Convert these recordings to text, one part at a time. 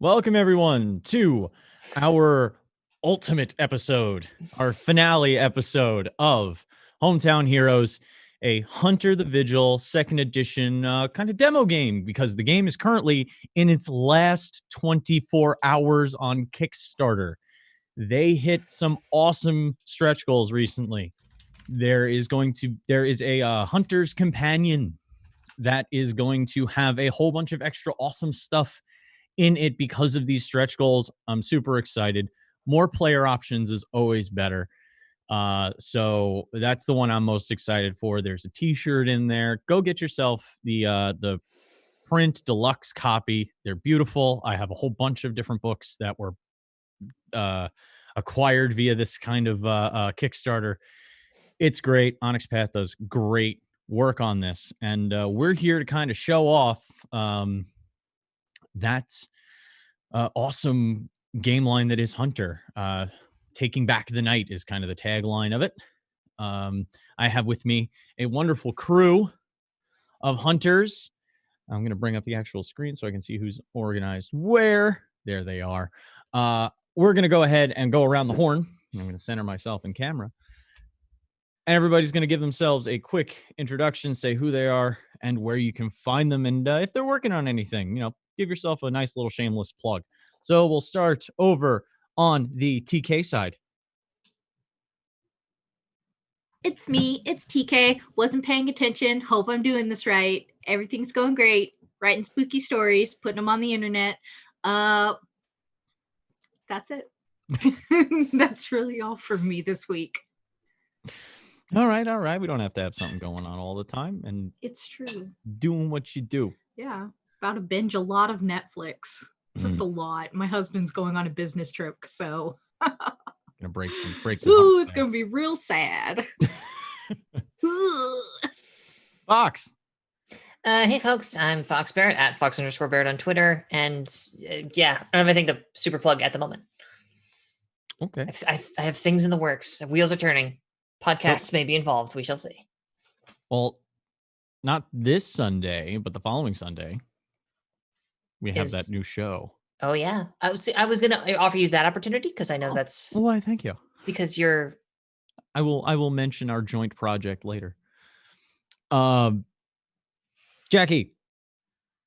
Welcome, everyone, to our ultimate episode, our finale episode of Hometown Heroes, a Hunter the Vigil second edition kind of demo game, because the game is currently in its last 24 hours on Kickstarter. They hit some awesome stretch goals recently. There is a Hunter's Companion that is going to have a whole bunch of extra awesome stuff in it because of these stretch goals. I'm super excited. More player options is always better. So that's the one I'm most excited for. There's a t-shirt in there. Go get yourself the print deluxe copy. They're beautiful. I have a whole bunch of different books that were acquired via this kind of Kickstarter. It's great. Onyx Path does great work on this, and we're here to kind of show off that awesome game line that is Hunter. Taking back the night is kind of the tagline of it. I have with me a wonderful crew of hunters. I'm going to bring up the actual screen so I can see who's organized where. There they are. We're going to go ahead and go around the horn. I'm going to center myself in camera. And everybody's going to give themselves a quick introduction, say who they are and where you can find them. And if they're working on anything, give yourself a nice little shameless plug. So we'll start over on the TK side. It's me. It's TK. Wasn't paying attention. Hope I'm doing this right. Everything's going great. Writing spooky stories, putting them on the internet. That's it. That's really all for me this week. All right. We don't have to have something going on all the time. And it's true. Doing what you do. Yeah. About to binge a lot of Netflix. Just a lot. My husband's going on a business trip, so gonna break some. Ooh, it's gonna be real sad. Fox. Hey folks, I'm Fox Barrett at Fox_Barrett on Twitter, and yeah, I don't have anything to super plug at the moment. Okay. I have things in the works. The wheels are turning. Podcasts may be involved. We shall see. Well, not this Sunday, but the following Sunday, we have that new show. Oh yeah, I was gonna offer you that opportunity because I know that's. Oh, why? Thank you. Because you're. I will mention our joint project later. Jackie.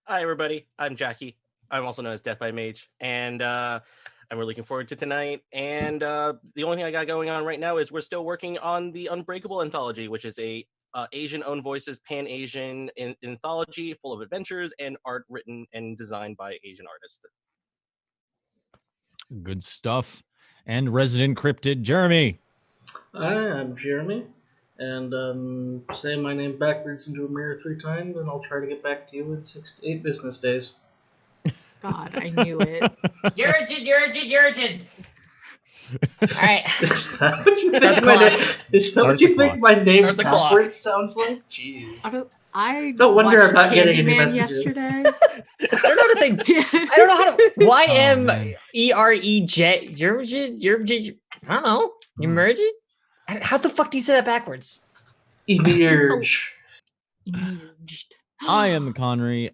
Hi everybody, I'm Jackie. I'm also known as Death by Mage, and I'm really looking forward to tonight. And the only thing I got going on right now is we're still working on the Unbreakable anthology, which is a Asian-owned voices, Pan-Asian anthology full of adventures and art written and designed by Asian artists. Good stuff. And resident cryptid Jeremy. Hi, I'm Jeremy, and say my name backwards into a mirror 3 times, and I'll try to get back to you in 6 to 8 business days. God, I knew it. Urgent. All right. Is that what you think my name? Is that what you think my name backwards sounds like? Jeez. I don't wonder I'm not getting any messages. I don't know how to say. I don't know how to. YMEREJ. I don't know. Emerge. How the fuck do you say that backwards? Emerge. Emerged. I am the Connery.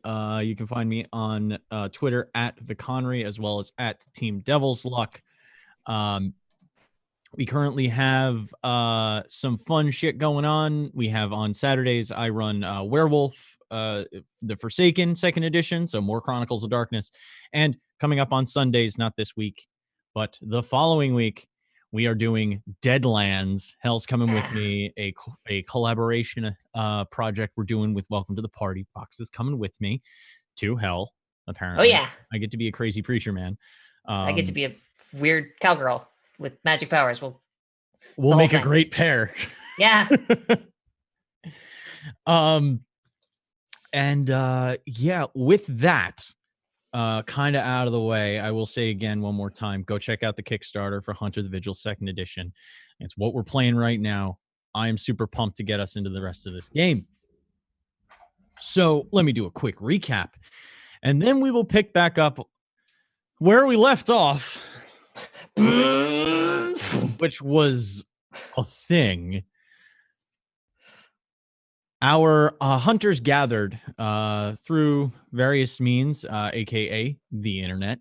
You can find me on Twitter at the Connery, as well as at Team Devil's Luck. We currently have some fun shit going on. We have on Saturdays, I run Werewolf, the Forsaken second edition, so more Chronicles of Darkness. And coming up on Sundays, not this week, but the following week, we are doing Deadlands. Hell's coming with me, a collaboration project we're doing with Welcome to the Party. Fox is coming with me to Hell, apparently. Oh, yeah. I get to be a crazy preacher man. I get to be a weird cowgirl with magic powers. We'll make a great pair. Yeah. Yeah, with that kind of out of the way, I will say again one more time, go check out the Kickstarter for Hunter the Vigil second edition. It's what we're playing right now. I am super pumped to get us into the rest of this game. So let me do a quick recap, and then we will pick back up where we left off, which was a thing. Our hunters gathered through various means, aka the internet,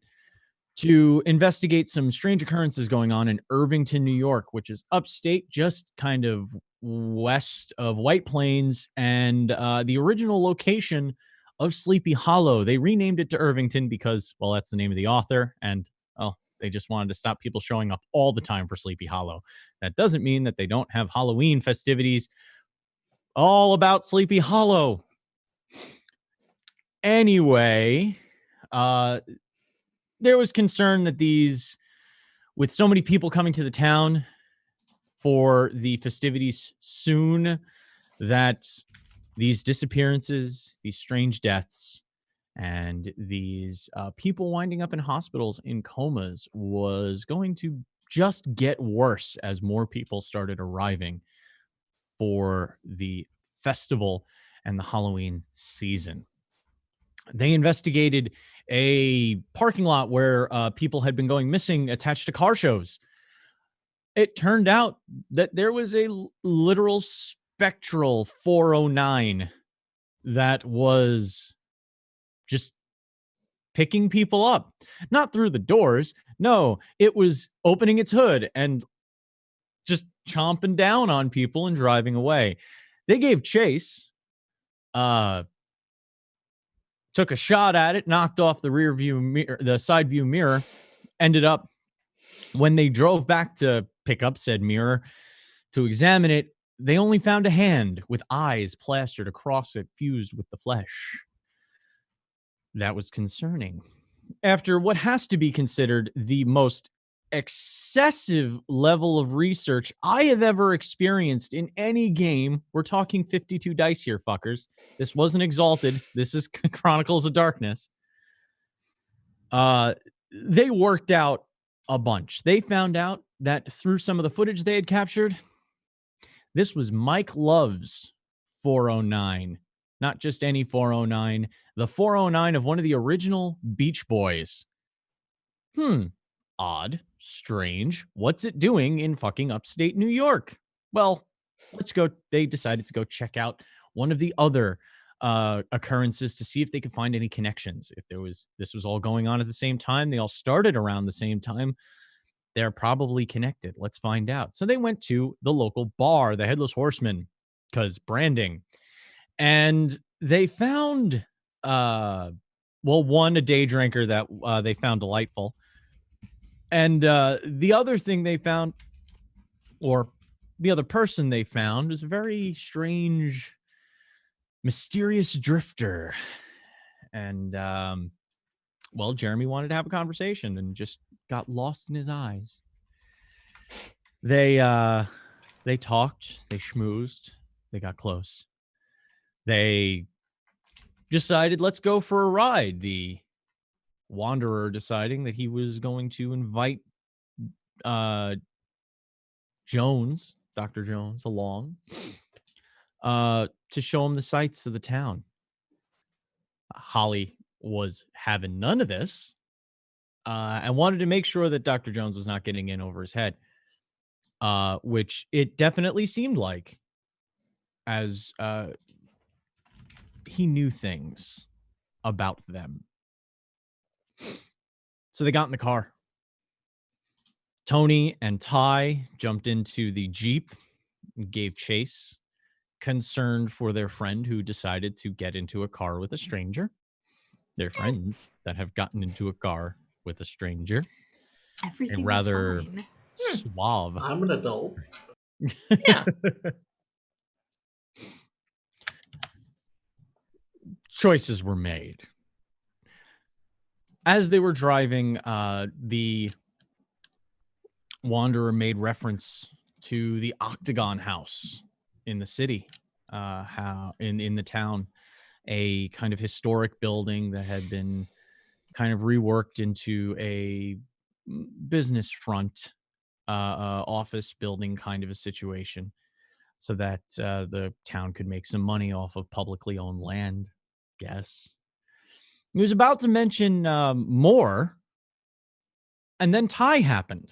to investigate some strange occurrences going on in Irvington, New York, which is upstate, just kind of west of White Plains, and the original location of Sleepy Hollow. They renamed it to Irvington because, well, that's the name of the author, and they just wanted to stop people showing up all the time for Sleepy Hollow. That doesn't mean that they don't have Halloween festivities all about Sleepy Hollow. Anyway, there was concern that with so many people coming to the town for the festivities soon, that these disappearances, these strange deaths, and these people winding up in hospitals in comas was going to just get worse as more people started arriving for the festival and the Halloween season. They investigated a parking lot where people had been going missing attached to car shows. It turned out that there was a literal spectral 409 that was just picking people up, not through the doors. No, it was opening its hood and just chomping down on people and driving away. They gave chase, took a shot at it, knocked off the rear view mirror, the side view mirror, ended up when they drove back to pick up said mirror to examine it, they only found a hand with eyes plastered across it, fused with the flesh. That was concerning. After what has to be considered the most excessive level of research I have ever experienced in any game, we're talking 52 dice here, fuckers. This wasn't Exalted. This is Chronicles of Darkness. They worked out a bunch. They found out that through some of the footage they had captured, this was Mike Love's 409. Not just any 409, the 409 of one of the original Beach Boys. Odd, strange. What's it doing in fucking upstate New York? Well, let's go. They decided to go check out one of the other occurrences to see if they could find any connections. If this was all going on at the same time, they all started around the same time, they're probably connected. Let's find out. So they went to the local bar, the Headless Horseman, because branding. And they found, one, a day drinker that they found delightful. And the other thing they found, or the other person they found, was a very strange, mysterious drifter. And, Jeremy wanted to have a conversation and just got lost in his eyes. They talked, they schmoozed, they got close. They decided, let's go for a ride. The Wanderer deciding that he was going to invite Jones, Dr. Jones, along to show him the sights of the town. Holly was having none of this and wanted to make sure that Dr. Jones was not getting in over his head, which it definitely seemed like, as he knew things about them. So they got in the car. Tony and Ty jumped into the Jeep and gave chase, concerned for their friend who decided to get into a car with a stranger. Their friends that have gotten into a car with a stranger. Everything rather was fine. Suave. I'm an adult. Yeah. Choices were made. As they were driving, the Wanderer made reference to the Octagon House in the city, how in the town, a kind of historic building that had been kind of reworked into a business front office building kind of a situation, so that the town could make some money off of publicly owned land, guess. He was about to mention more, and then Ty happened.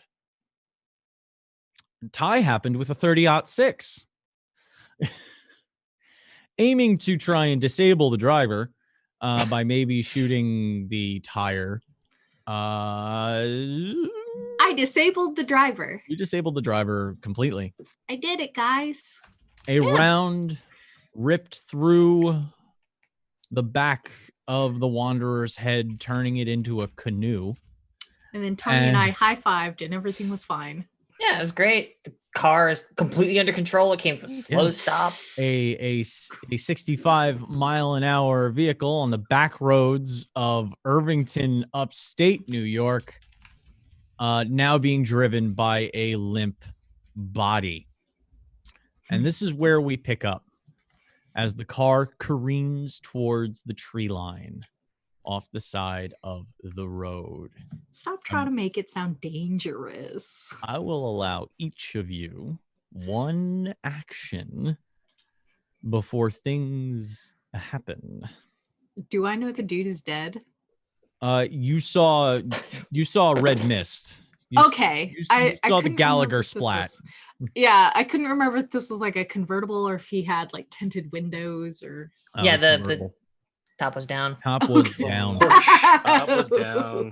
Ty happened with a 30-06. Aiming to try and disable the driver by maybe shooting the tire. I disabled the driver. You disabled the driver completely. I did it, guys. A round ripped through the back of the Wanderer's head, turning it into a canoe. And then Tony and I high-fived and everything was fine. Yeah, it was great. The car is completely under control. It came to a slow stop. A 65 mile an hour vehicle on the back roads of Irvington, upstate New York, now being driven by a limp body. And this is where we pick up as the car careens towards the tree line off the side of the road. Stop trying to make it sound dangerous. I will allow each of you one action before things happen. Do I know the dude is dead? You saw a red mist. Okay. You saw the couldn't Gallagher remember if this splat. Yeah, I couldn't remember if this was like a convertible or if he had like tinted windows or. Yeah, it's the convertible. top was down. Top was down. Top was down.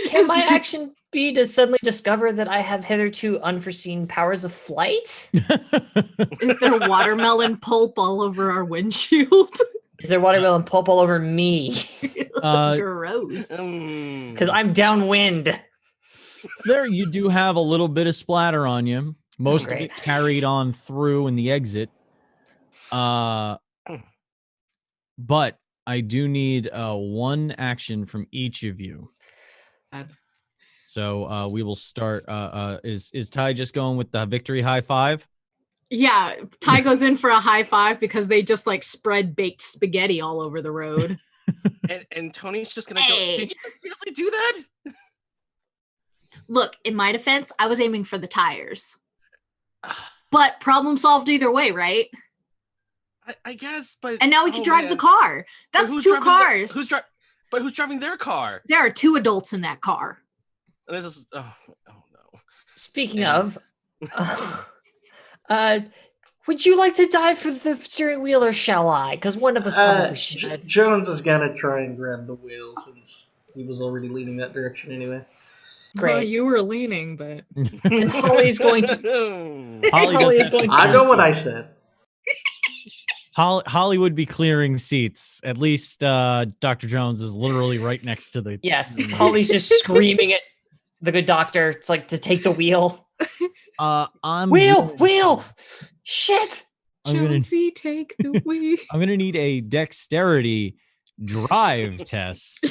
Can my action be to suddenly discover that I have hitherto unforeseen powers of flight? Is there watermelon pulp all over our windshield? Is there watermelon pulp all over me? Gross. Because I'm downwind. There, you do have a little bit of splatter on you. Most of it carried on through in the exit. But I do need one action from each of you. So we will start. Is Ty just going with the victory high five? Yeah, Ty goes in for a high five because they just like spread baked spaghetti all over the road. And Tony's just gonna go. Did you seriously do that? Look, in my defense, I was aiming for the tires. But problem solved either way, right? I guess, but and now we can drive the car. That's two cars. But who's driving their car? There are two adults in that car. And this is oh no. Speaking of, would you like to dive for the steering wheel or shall I? Because one of us probably should. Jones is gonna try and grab the wheel since he was already leaning that direction anyway. Great. Well, you were leaning, but and Holly's going to. I know what I said. Holly would be clearing seats. At least Dr. Jones is literally right next to the. Yes, Holly's just screaming at the good doctor. It's like to take the wheel. Wheel! Shit! Jonesy, take the wheel. I'm gonna need a dexterity drive test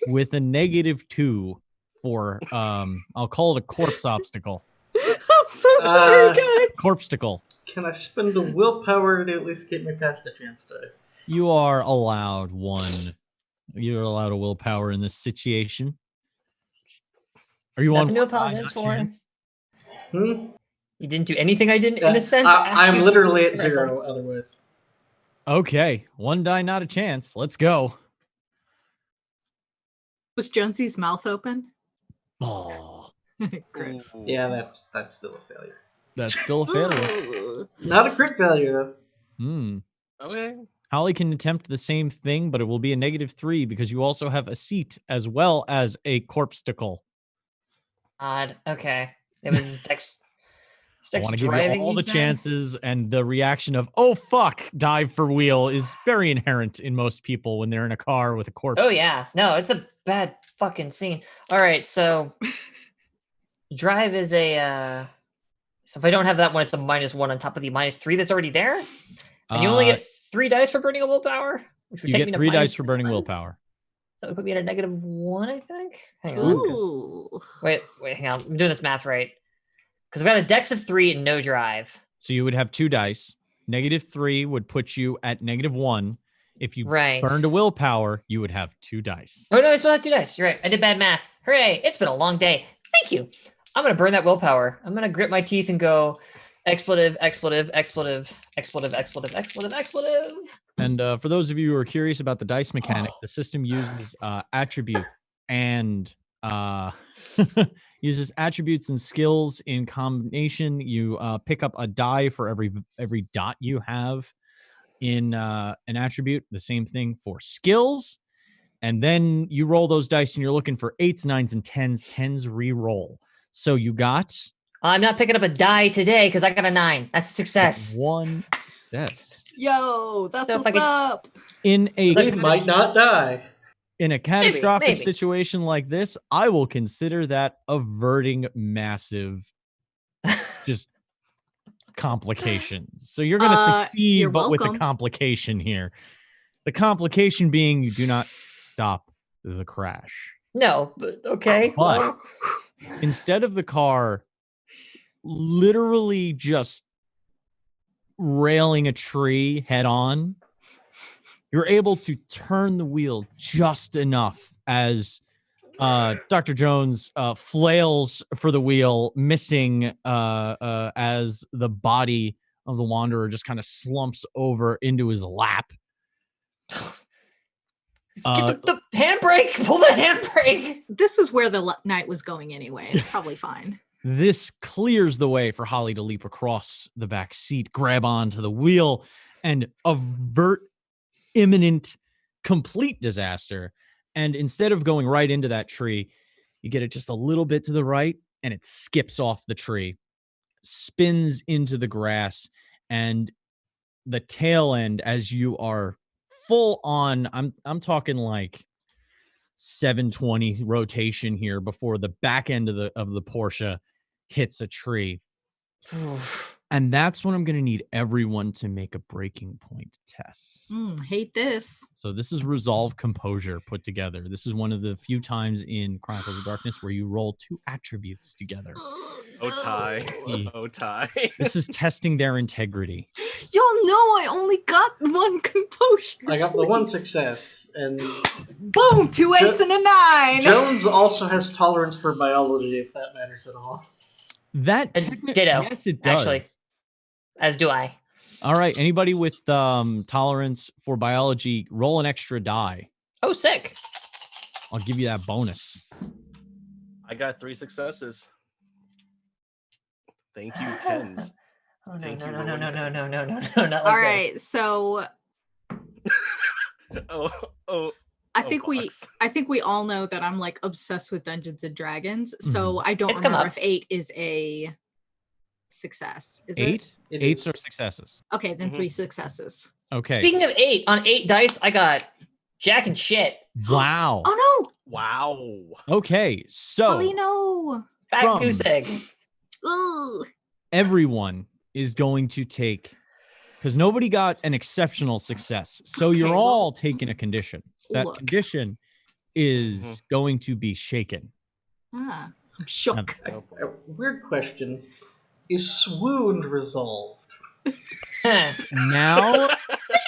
with a -2 for I'll call it a corpse obstacle. I'm so sorry, guys. Corpseticle. Can I spend a willpower to at least get me past the chance die? You are allowed one. You're allowed a willpower in this situation. Are you Nothing on? to apologize for. Hmm? You didn't do anything I didn't, in a sense. I'm literally at 0 otherwise. Okay, one die, not a chance. Let's go. Was Jonesy's mouth open? Oh, Gross. Yeah, that's still a failure. that's still a failure. Not a crit failure though. Okay. Holly can attempt the same thing, but it will be a -3 because you also have a seat as well as a corpseticle. Odd. Okay. It was Dex. I want to give you all the chances, and the reaction of "oh fuck," dive for wheel is very inherent in most people when they're in a car with a corpse. Oh yeah, no, it's a bad fucking scene. All right, so drive is a. So if I don't have that one, it's a -1 on top of the -3 that's already there, and you only get 3 dice for burning a willpower. Which would You take get me to 3 dice for burning -1. willpower. That would put me at a -1, I think. Hang on. Ooh. Wait, hang on. I'm doing this math right. Because I've got a dex of 3 and no drive. So you would have 2 dice. -3 would put you at -1. If you burned a willpower, you would have 2 dice. Oh, no, I still have 2 dice. You're right. I did bad math. Hooray. It's been a long day. Thank you. I'm going to burn that willpower. I'm going to grit my teeth and go expletive, expletive, expletive, expletive, expletive, expletive, expletive. And for those of you who are curious about the dice mechanic, the system uses attribute and uses attributes and skills in combination. You pick up a die for every dot you have in an attribute. The same thing for skills. And then you roll those dice and you're looking for 8s, 9s, and 10s. 10s re-roll. So you got I'm not picking up a die today because I got a 9. That's a success. 1 success. Yo, that's So if what's I could- up. In a They might not die. in a catastrophic maybe. situation like this, I will consider that averting massive just complications. So you're going to succeed, you're but with a welcome. complication here. The complication being you do not stop the crash. No, but okay. But instead of the car literally just railing a tree head on, you're able to turn the wheel just enough as Dr. Jones flails for the wheel, missing as the body of the Wanderer just kind of slumps over into his lap. Get the handbrake. Pull the handbrake. This is where the night was going anyway. It's probably fine. This clears the way for Holly to leap across the back seat, grab onto the wheel, and avert imminent, complete disaster. And instead of going right into that tree, you get it just a little bit to the right, and it skips off the tree, spins into the grass, and the tail end, as you are full on, I'm talking like 720 rotation here before the back end of the Porsche hits a tree. And that's when I'm going to need everyone to make a breaking point test. Hate this. So this is Resolve Composure put together. This is one of the few times in Chronicles of Darkness where you roll 2 attributes together. Oh, Ty. Oh, Ty. This is testing their integrity. Y'all know I only got 1 composure. I got the 1 success, and Boom! 2 8s and a 9. Jones also has tolerance for biology, if that matters at all. That Ditto. Yes, it does. Actually, as do I. All right. Anybody with tolerance for biology, roll an extra die. Oh, sick. I'll give you that bonus. I got 3 successes. Thank you, 10s. Oh, no, Thank no, you, no, no, rolling no, no, no, tens. no, no, no, not All like right, so I think we all know that I'm like obsessed with Dungeons and Dragons. So I don't It's come remember up. if 8 is a success. Is 8? It 8s is. are successes. it? Okay, then Mhm. 3 successes. Okay. Speaking of 8, on 8 dice, I got jack and shit. Wow. Oh Wow. Okay. no! So Holly, no! Fat From- goose egg. Ugh. everyone is going to take, because nobody got an exceptional success. So Okay, you're well, all taking a condition. That look. condition is Mhm. going to be shaken. I'm shook. A weird question. Is swooned resolved? Now,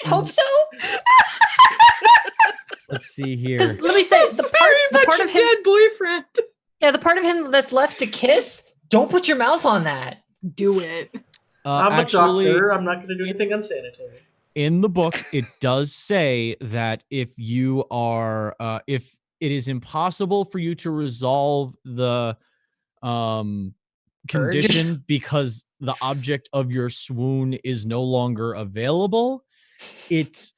Hope so. let's see here. Because let me say, the part of him, dead boyfriend. yeah, the part of him that's left to kiss. Don't put your mouth on that. Do it. I'm Actually, a doctor. I'm not going to do anything unsanitary. in the book, it does say that if you are, if it is impossible for you to resolve the condition because the object of your swoon is no longer available, it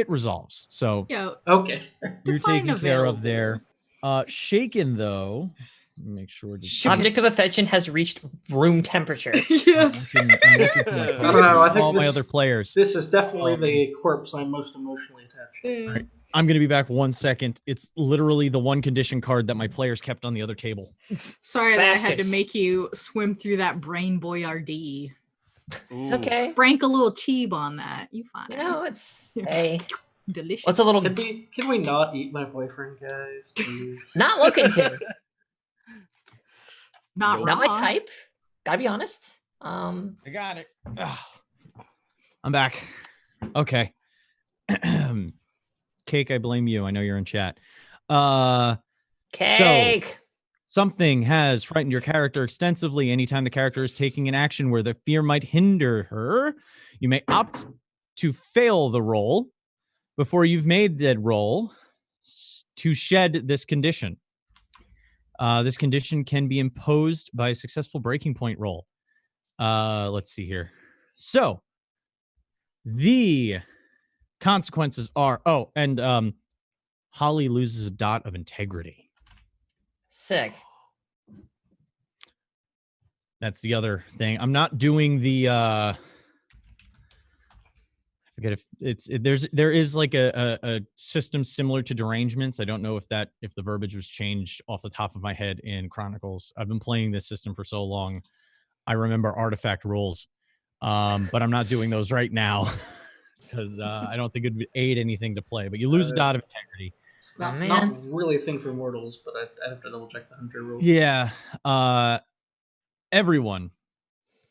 resolves. So Yeah. Okay. you're define taken care of available. there. Shaken though, let me make sure. Object of affection has reached room temperature. Yeah. I'm looking for my I don't cards know, I for think all my this- other players. This is definitely the corpse I'm most emotionally attached to. Right. I'm going to be back 1 second. It's literally the one condition card that my players kept on the other table. Sorry that I had to Bastards. make you swim through that brain boyardee. It's okay. Sprinkle a little cheeb on that. You fine. You know, it's hey, Delicious. what's a little Can we not eat my boyfriend, guys? Please. not looking to. Not Not my raw. type. Gotta be honest. I got it. Ugh. I'm back. Okay. Cake, I blame you. I know you're in chat. Cake. Something has frightened your character extensively. Anytime the character is taking an action where the fear might hinder her, you may opt to fail the roll before you've made that roll to shed this condition. This condition can be imposed by a successful breaking point roll. Let's see here. So the consequences are, Holly loses a dot of integrity. Sick. That's the other thing. I'm not doing the I forget if there is like a system similar to derangements. I don't know if the verbiage was changed off the top of my head in Chronicles. I've been playing this system for so long. I remember artifact rules. But I'm not doing those right now because I don't think it would aid anything to play. But you lose a dot of integrity. It's Oh, not man. really a thing for mortals, but I have to double check the hunter rules. Yeah. Everyone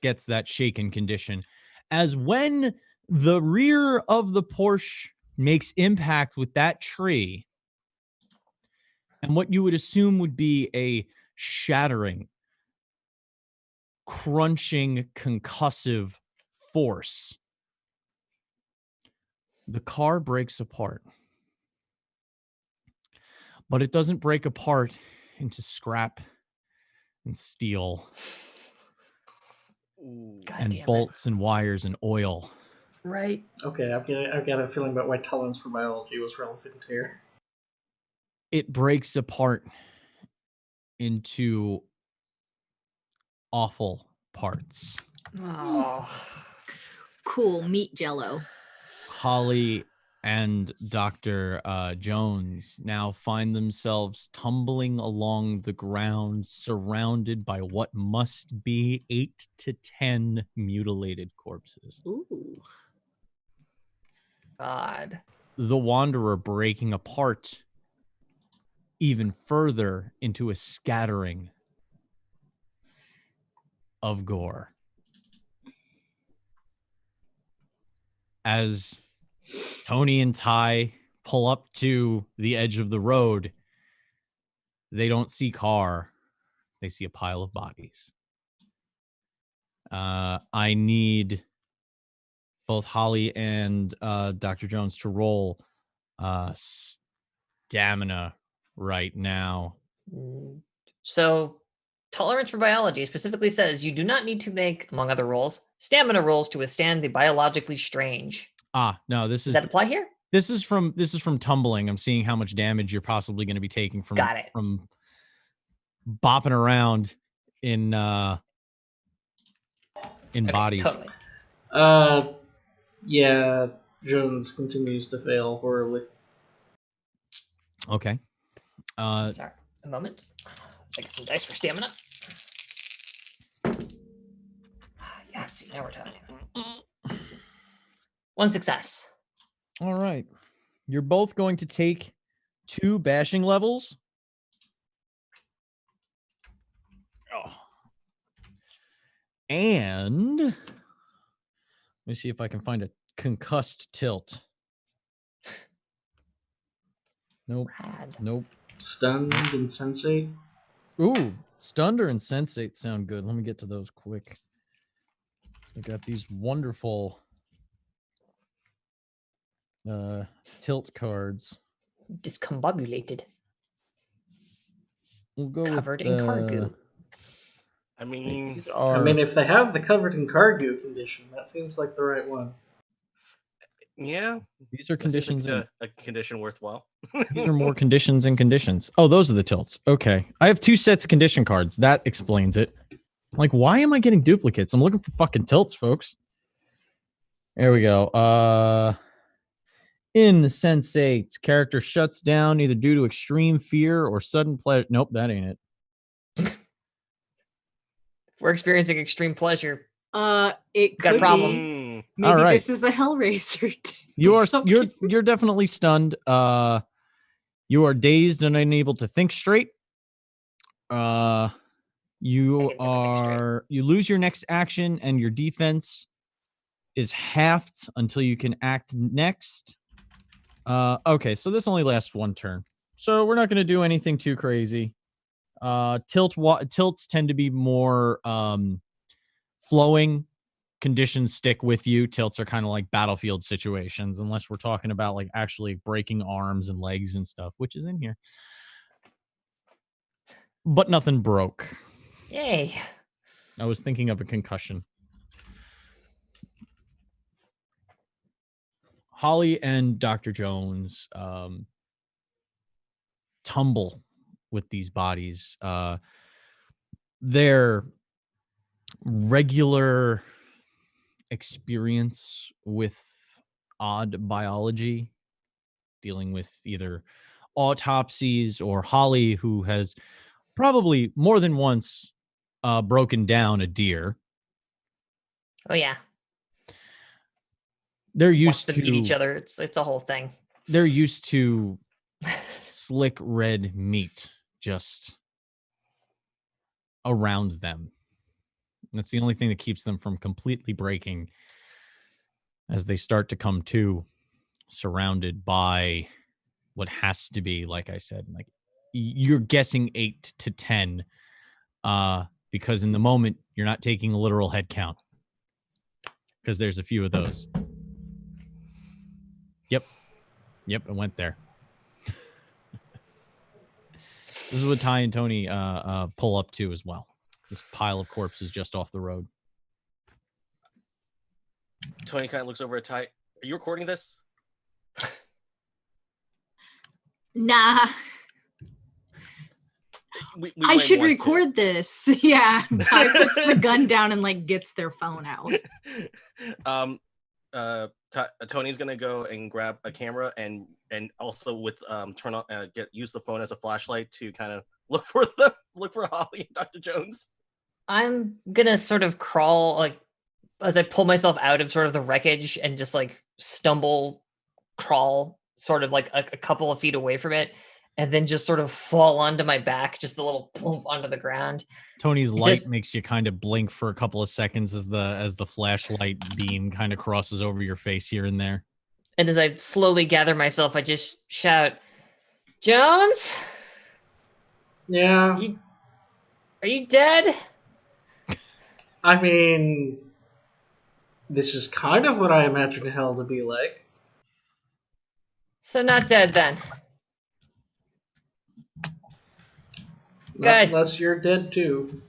gets that shaken condition. As when the rear of the Porsche makes impact with that tree, and what you would assume would be a shattering, crunching, concussive force, the car breaks apart. But it doesn't break apart into scrap and steel God and damn it. bolts and wires and oil. Right. Okay, I've got a feeling about why tolerance for biology was relevant here. It breaks apart into awful parts. Oh. Cool meat jello. Holly and Dr. Jones now find themselves tumbling along the ground, surrounded by what must be 8 to 10 mutilated corpses. Ooh. God. The Wanderer breaking apart even further into a scattering of gore. As Tony and Ty pull up to the edge of the road, they don't see car. They see a pile of bodies. I need both Holly and Dr. Jones to roll stamina right now. So, tolerance for biology specifically says you do not need to make, among other rolls, stamina rolls to withstand the biologically strange. No, this Does is that apply here? This is from tumbling. I'm seeing how much damage you're possibly going to be taking from Got it. from bopping around in Okay, bodies. Totally. Yeah, Jones continues to fail horribly. Okay. Sorry, a moment. Take some dice for stamina. Yeah, see, now we're talking. One success. All right. You're both going to take 2 bashing levels. Oh. And let me see if I can find a concussed tilt. Nope. Rad. Nope. Stunned, insensate. Ooh, stunned or insensate sound good. Let me get to those quick. I got these wonderful tilt cards. Discombobulated. We'll go Covered with in cargo. I mean, these are, I mean, if they have the covered in cargo condition, that seems like the right one. yeah, these are that seems conditions. like a condition worthwhile. These are more conditions and conditions. Oh, those are the tilts. Okay. I have 2 sets of condition cards. That explains it. Like, why am I getting duplicates? I'm looking for fucking tilts, folks. There we go. Insensate. Character shuts down either due to extreme fear or sudden pleasure. Nope, that ain't it. We're experiencing extreme pleasure. It Got a could problem. be. Mm, Maybe All right. this is a Hellraiser. You're definitely stunned. You are dazed and unable to think straight. You I can never think straight. you lose your next action and your defense is halved until you can act next. Okay, so this only lasts 1 turn. So we're not going to do anything too crazy. Tilts tend to be more flowing. Conditions stick with you. Tilts are kind of like battlefield situations, unless we're talking about like actually breaking arms and legs and stuff, which is in here. But nothing broke. Yay. I was thinking of a concussion. Holly and Dr. Jones tumble with these bodies. Their regular experience with odd biology, dealing with either autopsies or Holly, who has probably more than once broken down a deer. Oh yeah. They're Watch used them to eat each other. It's a whole thing. They're used to slick red meat just around them. That's the only thing that keeps them from completely breaking as they start to come to, surrounded by what has to be, like I said, like you're guessing 8 to 10, because in the moment you're not taking a literal head count, because there's a few of those. Yep, it went there. This is what Ty and Tony pull up to as well. This pile of corpses just off the road. Tony kind of looks over at Ty. Are you recording this? Nah. We I might should want to. record this. Yeah. Ty puts the gun down and like gets their phone out. Tony's gonna go and grab a camera and also with turn on use the phone as a flashlight to kind of look for Holly and Dr. Jones. I'm gonna sort of crawl, like, as I pull myself out of sort of the wreckage and just like crawl sort of like a couple of feet away from it, and then just sort of fall onto my back, just a little plump onto the ground. Tony's light makes you kind of blink for a couple of seconds as the flashlight beam kind of crosses over your face here and there. And as I slowly gather myself, I just shout, "Jones? Yeah. Are you dead?" I mean, this is kind of what I imagine hell to be like. So not dead then. Not Good. unless you're dead too.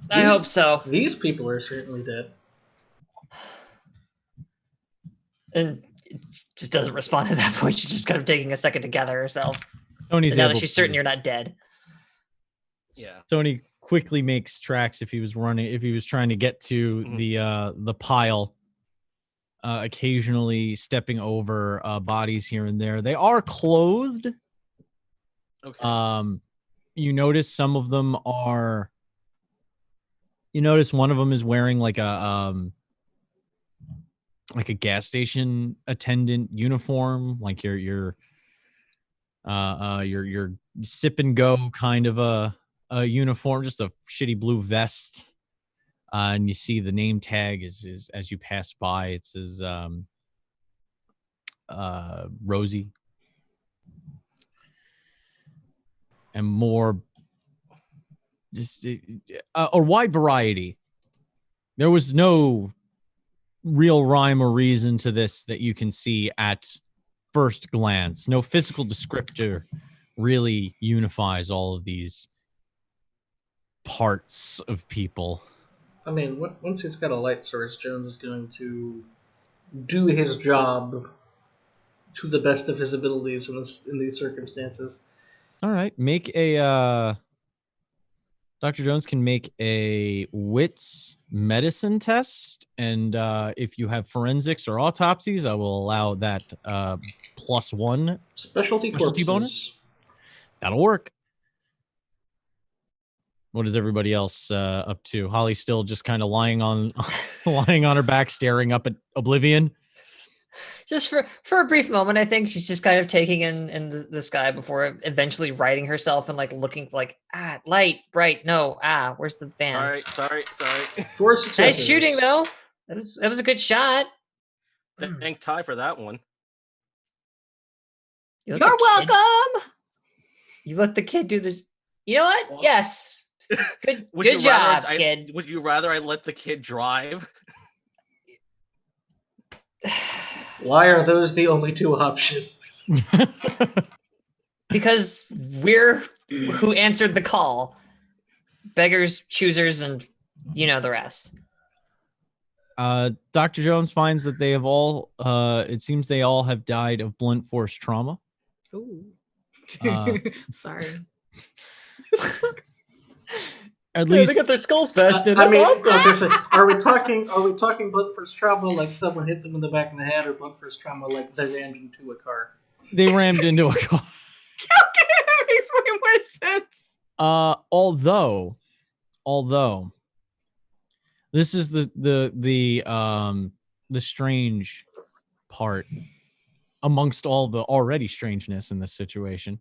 I hope so. These people are certainly dead. And it just doesn't respond at that point. She's just kind of taking a second to gather herself. Tony's And now able that she's to- certain you're not dead. Yeah. Tony quickly makes tracks if he was trying to get to the pile, occasionally stepping over bodies here and there. They are clothed. Okay. You notice some of them are. You notice one of them is wearing like a gas station attendant uniform, like your sip and go kind of a uniform, just a shitty blue vest. And you see the name tag is as you pass by, it says Rosie. And more just a wide variety. There was no real rhyme or reason to this that you can see at first glance. No physical descriptor really unifies all of these parts of people. I mean, once he's got a light source, Jones is going to do his job to the best of his abilities in these circumstances. All right, make a Dr. Jones can make a wits medicine test, and if you have forensics or autopsies, I will allow that +1 Specialty corpses. bonus. That'll work. What is everybody else up to? Holly's still just kind of lying on her back, staring up at oblivion. Just for a brief moment, I think she's just kind of taking in the sky before eventually righting herself and like looking like, light, bright, no, where's the van? All right, sorry. 4 successes. Nice shooting though. That was a good shot. Thank Ty for that one. You let You're the kid- welcome. You let the kid do this. You know what? Well- Yes. Good Would you job, rather kid. Would you rather I let the kid drive? Why are those the only 2 options? Because we're who answered the call. Beggars, choosers, and you know the rest. Dr. Jones finds that they have all, it seems they all have died of blunt force trauma. Ooh. Sorry. At Yeah, least they got their skulls bashed in. I That's mean, awesome. I was gonna say, are we talking blunt force trauma like someone hit them in the back of the head, or blunt force trauma like they rammed into a car? they rammed into a car. Okay, that makes way more sense. Although this is the strange part amongst all the already strangeness in this situation.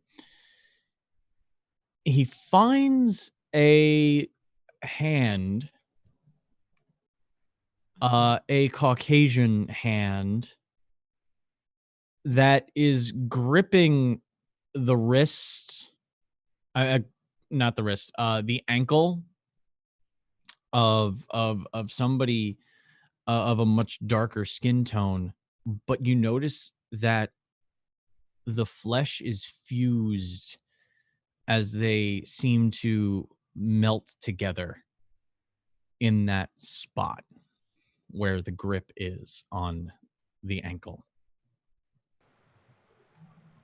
He finds a hand, a Caucasian hand that is gripping the wrist, not the wrist, the ankle of somebody of a much darker skin tone, but you notice that the flesh is fused as they seem to melt together in that spot where the grip is on the ankle.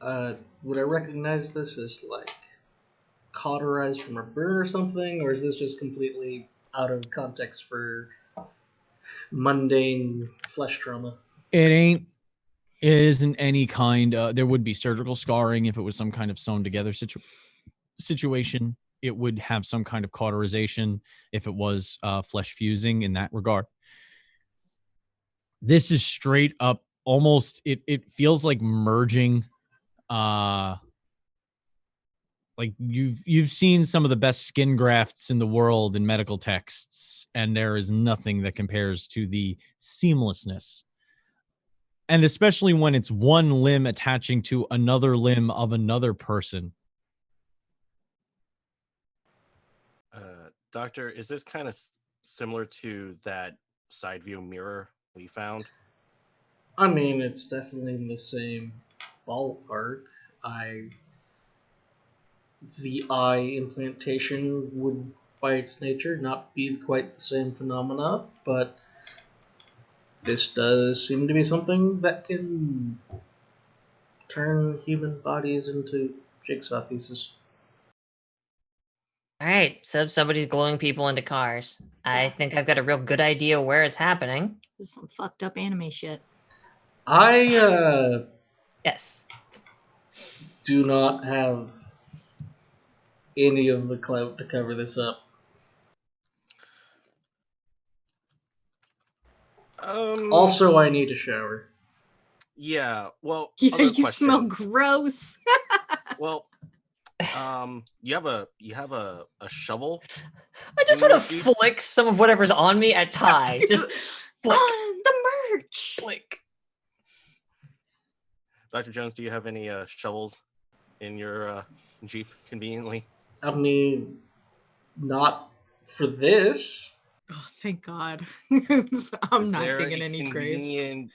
Would I recognize this as like cauterized from a burn or something, or is this just completely out of context for mundane flesh trauma? It isn't any kind. There would be surgical scarring if it was some kind of sewn together situation. It would have some kind of cauterization if it was flesh fusing in that regard. This is straight up almost, it feels like merging. Like you've seen some of the best skin grafts in the world in medical texts, and there is nothing that compares to the seamlessness. And especially when it's one limb attaching to another limb of another person. Doctor, is this kind of similar to that side view mirror we found? I mean, it's definitely in the same ballpark. The eye implantation would, by its nature, not be quite the same phenomena, but this does seem to be something that can turn human bodies into jigsaw pieces. All right, so if somebody's gluing people into cars, I think I've got a real good idea where it's happening. This is some fucked up anime shit. I Yes. do not have any of the clout to cover this up. Also, I need a shower. Yeah. Well, Yeah, other you question. smell gross. Well, you have a shovel. I just want to flick some of whatever's on me at Ty. Just flick. The merch. Flick. Dr. Jones, do you have any shovels in your Jeep conveniently? I mean, not for this. Oh, thank God. I'm Is not there digging a any graves. convenient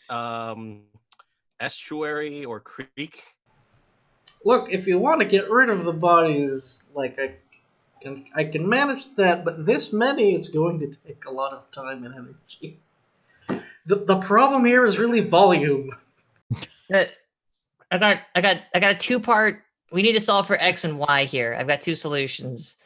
estuary or creek? Look, if you want to get rid of the bodies, like I can manage that, but this many, it's going to take a lot of time and energy. The problem here is really volume. I got a two-part. We need to solve for X and Y here. I've got two solutions.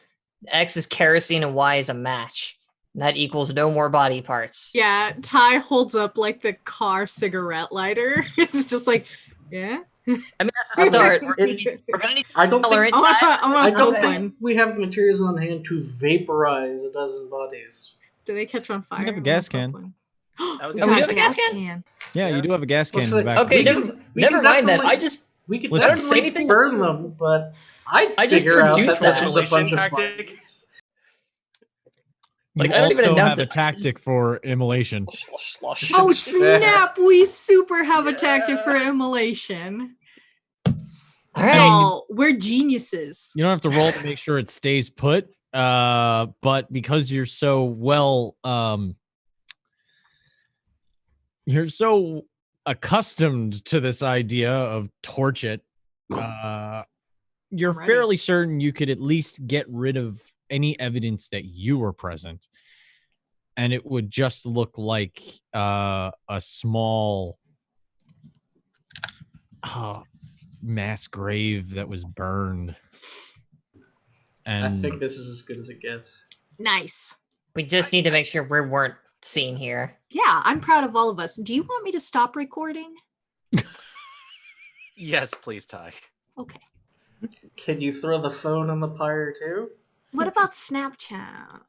X is kerosene and Y is a match. And that equals no more body parts. Yeah, Ty holds up like the car cigarette lighter. It's just like, yeah. I mean, that's a start. We're gonna need I don't colorant. think, I don't one. think we have the materials on hand to vaporize a dozen bodies. Do they catch on fire? You have a gas can. was We gonna we got have a gas can? Yeah, you do have a gas can Looks in the like- back. Okay, never mind that. We could Listen, I don't say definitely anything. burn them, but I just figure out produced that this that. was a bunch of Tactic. bodies. Like, You I don't even also announce have a it. tactic for immolation. Oh snap! We super have a tactic for immolation. All right. Y'all, we're geniuses. You don't have to roll to make sure it stays put, but because you're so well, you're so accustomed to this idea of torch it, you're I'm ready. fairly certain you could at least get rid of any evidence that you were present, and it would just look like a small mass grave that was burned. And I think this is as good as it gets. Nice. We just need to make sure we weren't seen here. Yeah, I'm proud of all of us. Do you want me to stop recording? Yes, please, Ty. Okay. Can you throw the phone on the pyre too? What about Snapchat?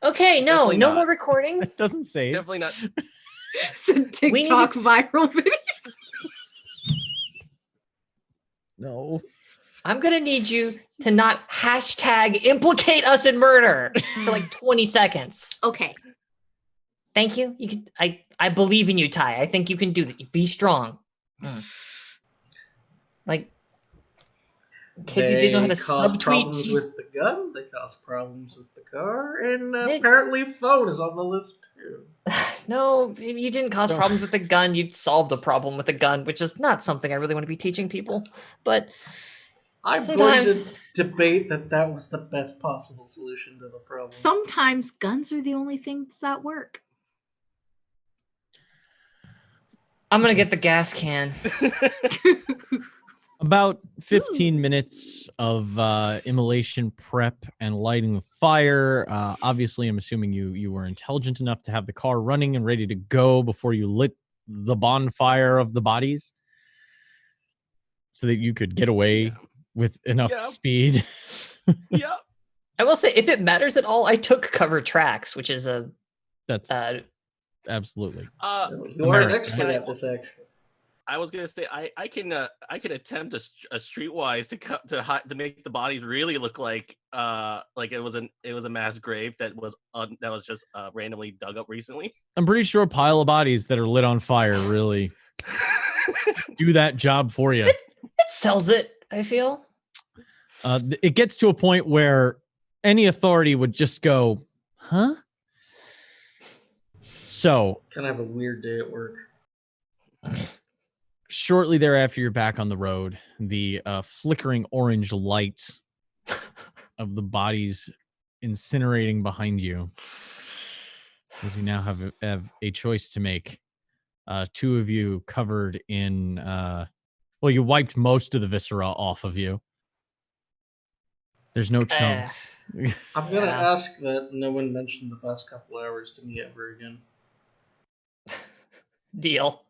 Okay, no Definitely not. more recording. it doesn't say. Definitely not. It's a TikTok viral video. No. I'm gonna need you to not hashtag implicate us in murder for like 20 seconds. Okay. Thank you. You can. I believe in you, Ty. I think you can do that. Be strong. Like kids these days know how to cause subtweet. problems with the gun. They cause problems with the car, and They- apparently phone is on the list too. No, you didn't cause No. problems with the gun. You solved a problem with the gun, which is not something I really want to be teaching people. But I'm sometimes going to debate that was the best possible solution to the problem. Sometimes guns are the only things that work. I'm gonna get the gas can. About 15 minutes of immolation prep and lighting the fire. Obviously, I'm assuming you were intelligent enough to have the car running and ready to go before you lit the bonfire of the bodies so that you could get away with enough Yeah. speed. Yeah. I will say, if it matters at all, I took cover tracks, which is a That's absolutely. You are an America. expert at this, actually. I was gonna say I can attempt a streetwise to make the bodies really look like it was a mass grave that was just randomly dug up recently. I'm pretty sure a pile of bodies that are lit on fire really do that job for you. It sells it, I feel. It gets to a point where any authority would just go, huh? So Kind of have a weird day at work. shortly thereafter, you're back on the road. The flickering orange light of the bodies incinerating behind you. As you now have a choice to make. Two of you covered in, you wiped most of the viscera off of you. There's no chunks. I'm going to ask that no one mention the past couple hours to me ever again. Deal.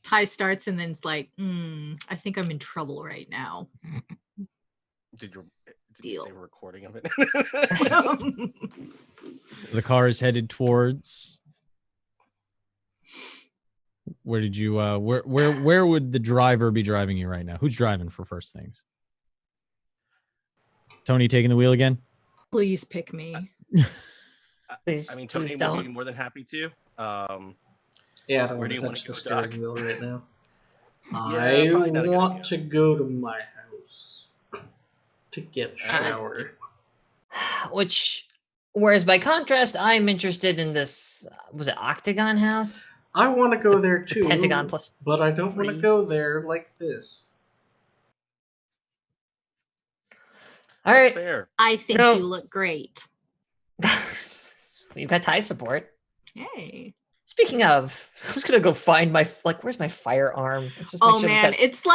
Ty starts and then's like, I think I'm in trouble right now. Did you Deal. say a recording of it? The car is headed towards. Where did you? Where would the driver be driving you right now? Who's driving for first things? Tony taking the wheel again? Please pick me. Please, I mean, Tony please would don't. be more than happy to. Yeah, I don't Where want do to you wanna touch the go, steering Doc? wheel right now. Yeah, probably not a I good want idea. to go to my house to get a shower. Whereas by contrast, I'm interested in this. Was it Octagon House? I want to go there too, Pentagon plus but I don't want to 3. go there like this. All That's right. fair. I think No. you look great. You've got Thai support. Hey. Speaking of, I'm just gonna go find my where's my firearm? Let's just make Oh sure man, that it's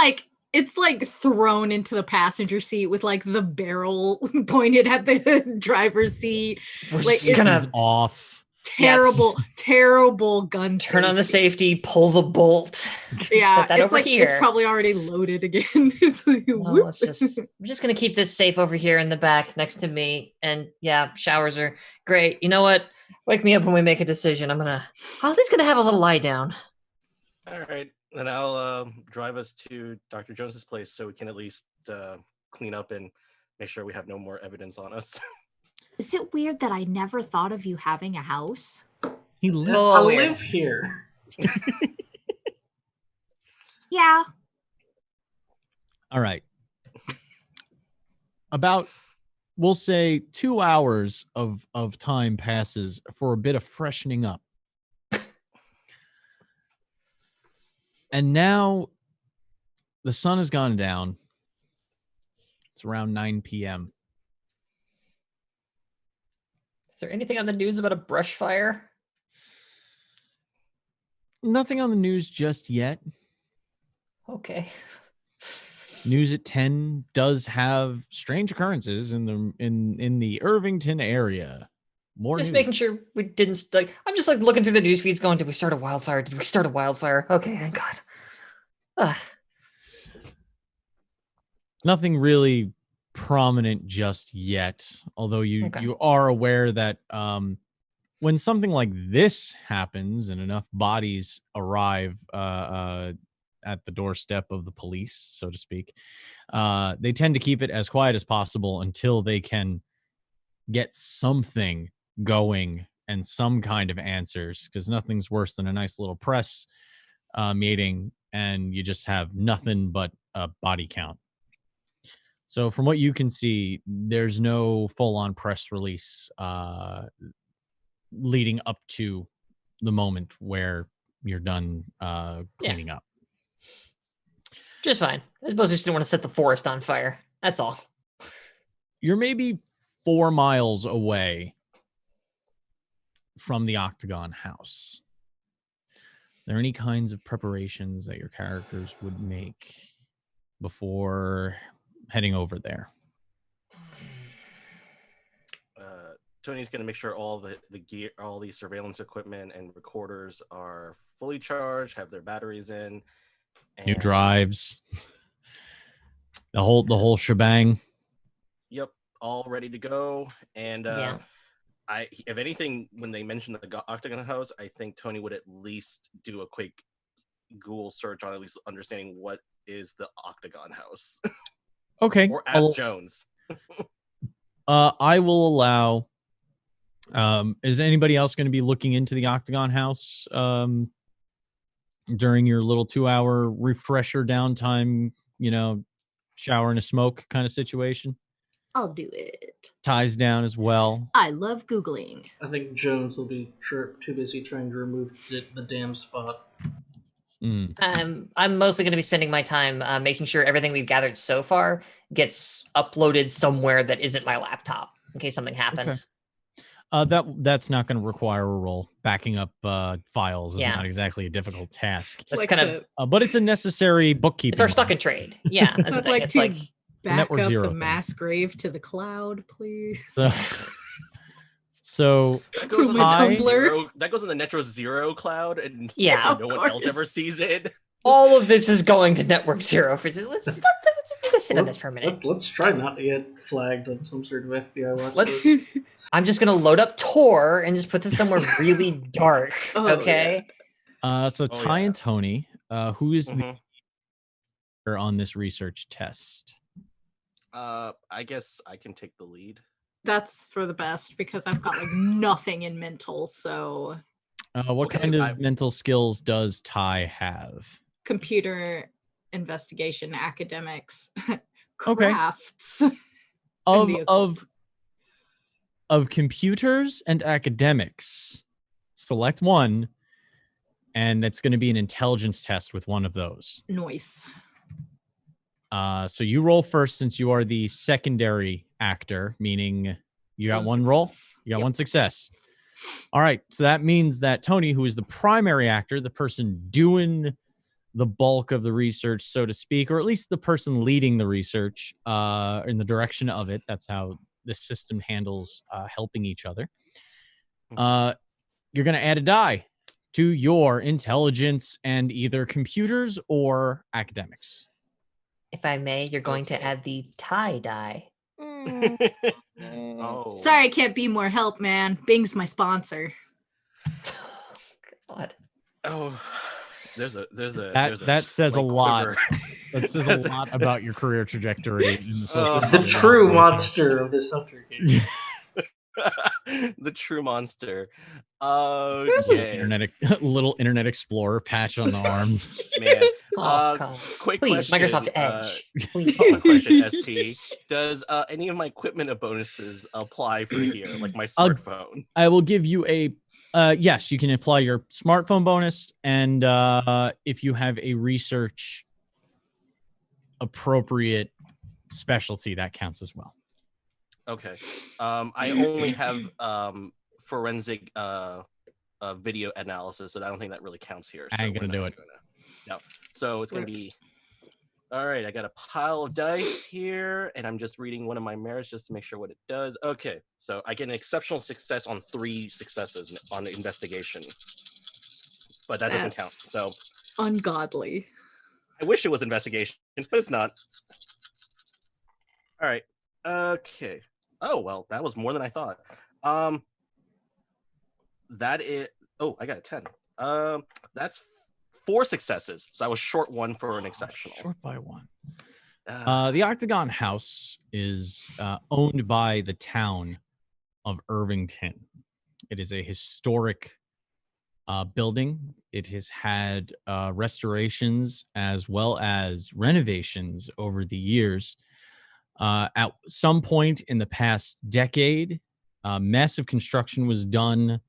like thrown into the passenger seat with like the barrel pointed at the driver's seat. we're like, just it's gonna Off. Terrible gun turn on the safety. safety, pull the bolt. Yeah, set that it's over like here. it's probably already loaded again. It's like, No, whoop. we're just gonna keep this safe over here in the back next to me. And yeah, showers are great. You know what? Wake me up when we make a decision. I'm at least gonna have a little lie down. All right, then I'll drive us to Dr. Jones's place so we can at least clean up and make sure we have no more evidence on us. Is it weird that I never thought of you having a house? He Yes, lives. I weird. live here. Yeah. All right. About, we'll say, 2 hours of time passes for a bit of freshening up. And now the sun has gone down. It's around 9 p.m. Is there anything on the news about a brush fire? Nothing on the news just yet. Okay. News at 10 does have strange occurrences in the Irvington area. More Just news. making sure we didn't like. I'm just like looking through the news feeds, going, "Did we start a wildfire? Did we start a wildfire?" Okay, thank God. Nothing really prominent just yet, although you Okay. you are aware that when something like this happens and enough bodies arrive at the doorstep of the police, so to speak, they tend to keep it as quiet as possible until they can get something going and some kind of answers, because nothing's worse than a nice little press meeting and you just have nothing but a body count. So from what you can see, there's no full-on press release leading up to the moment where you're done cleaning up. Just fine. I suppose I just didn't want to set the forest on fire. That's all. You're maybe 4 miles away from the Octagon House. Are there any kinds of preparations that your characters would make before heading over there? Tony's going to make sure all the gear, all the surveillance equipment and recorders are fully charged, have their batteries in, New and drives, the whole shebang. Yep, all ready to go. And Yeah. if anything, when they mentioned the Octagon House, I think Tony would at least do a quick Google search on at least understanding what is the Octagon House. Okay. Or ask Jones. I will allow. Is anybody else going to be looking into the Octagon House during your little 2-hour refresher downtime, shower and a smoke kind of situation? I'll do it. Ties down as well. I love Googling. I think Jones will be too busy trying to remove the damn spot. I'm mostly going to be spending my time making sure everything we've gathered so far gets uploaded somewhere that isn't my laptop in case something happens. That's not going to require a roll. Backing up files is not exactly a difficult task. That's Like kind of, but it's a necessary bookkeeping. it's our stock and trade. Yeah, that's the I'd thing. like It's to like back Network up Zero the thing. mass grave to the cloud, please. So That goes, on the I- Netro Zero, that goes on the Netro Zero cloud, and Yeah, no one else ever sees it. all of this is going to Network Zero. Let's just sit on this for a minute. Let's try not to get flagged on some sort of FBI watch. Let's. I'm just gonna load up Tor and just put this somewhere really dark. Oh, Okay. So Ty and Tony, who is Mhm. the on this research test? I guess I can take the lead. That's for the best because I've got like nothing in mental. So What Okay, kind of mental skills does Ty have? computer investigation, academics, Okay. crafts. Of the occult. of computers and academics, select one, and it's going to be an intelligence test with one of those. Noise. So you roll first since you are the secondary actor, meaning you got one roll, you got one success. All right, so that means that Tony, who is the primary actor, the person doing the bulk of the research, so to speak, or at least the person leading the research in the direction of it. That's how the system handles helping each other. You're going to add a die to your intelligence and either computers or academics. If I may, you're going to add the tie die. Oh, Sorry, I can't be more help, man. Bing's my sponsor. God. Oh, there's a That says a slight lot. quiver. That says a lot about your career trajectory. In the social The media true market. monster of this hunter game. The true monster. Little Okay, little Internet Explorer patch on the arm. man. Oh, God. Quick Please, question. Microsoft Edge. Please. Quick question, ST. Does any of my equipment bonuses apply for here, like my smartphone? I will give you a yes, you can apply your smartphone bonus, and if you have a research appropriate specialty, that counts as well. Okay. I only have forensic video analysis, so I don't think that really counts here. I ain't we're gonna not do it. No. So it's gonna be All right, I got a pile of dice here, and I'm just reading one of my merits just to make sure what it does. Okay, so I get an exceptional success on 3 successes on the investigation, but that doesn't count. So ungodly. I wish it was investigation, but it's not. All right. Okay. Oh well, that was more than I thought. That is. Oh, I got a 10. That's 4 successes. So I was short 1 for an exceptional. Short by 1. The Octagon House is owned by the town of Irvington. It is a historic building. It has had restorations as well as renovations over the years. At some point in the past decade, massive construction was done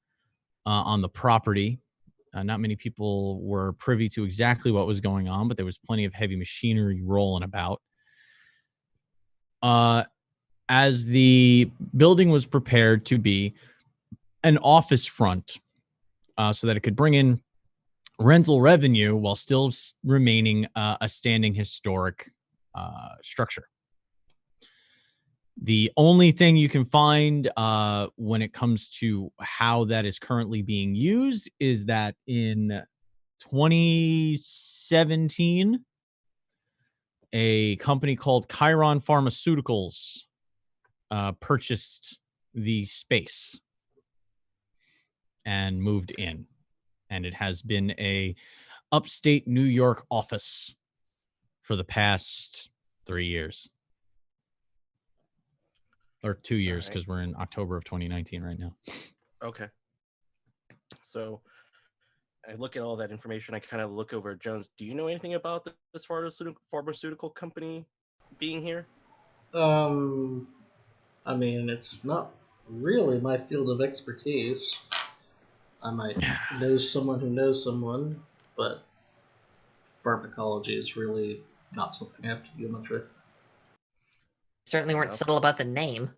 on the property. Not many people were privy to exactly what was going on, but there was plenty of heavy machinery rolling about. As the building was prepared to be an office front so that it could bring in rental revenue while still remaining a standing historic structure. The only thing you can find when it comes to how that is currently being used is that in 2017, a company called Chiron Pharmaceuticals purchased the space and moved in. And it has been a upstate New York office for the past 3 years. Or 2 years, because we're in October of 2019 right now. Okay. So I look at all that information. I kind of look over at Jones. Do you know anything about this pharmaceutical company being here? I mean, it's not really my field of expertise. I might know someone who knows someone, but pharmacology is really not something I have to do much with. Certainly weren't subtle about the name.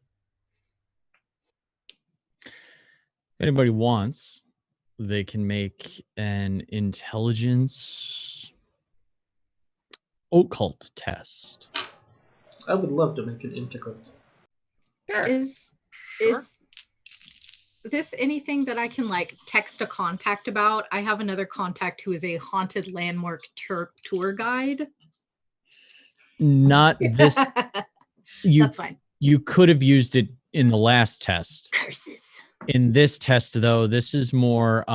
If anybody wants, they can make an intelligence occult test. I would love to make an integral. Sure. Is this anything that I can like text a contact about? I have another contact who is a haunted landmark tour guide. Not this. That's fine. You could have used it in the last test. Curses. In this test, though, this is more.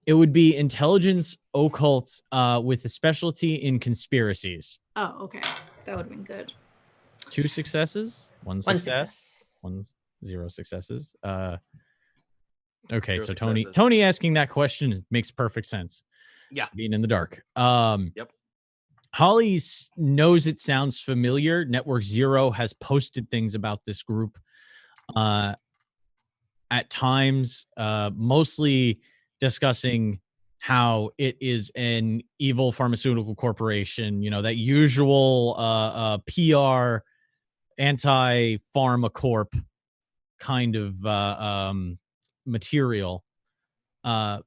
It would be intelligence occult with a specialty in conspiracies. Oh, okay. That would have been good. 2 successes, 1 success, 0 successes. Okay, 0 so successes. Tony asking that question makes perfect sense. Yeah. Being in the dark. Yep. Holly knows it sounds familiar. Network Zero has posted things about this group at times, mostly discussing how it is an evil pharmaceutical corporation, you know, that usual PR anti-pharma corp kind of material. But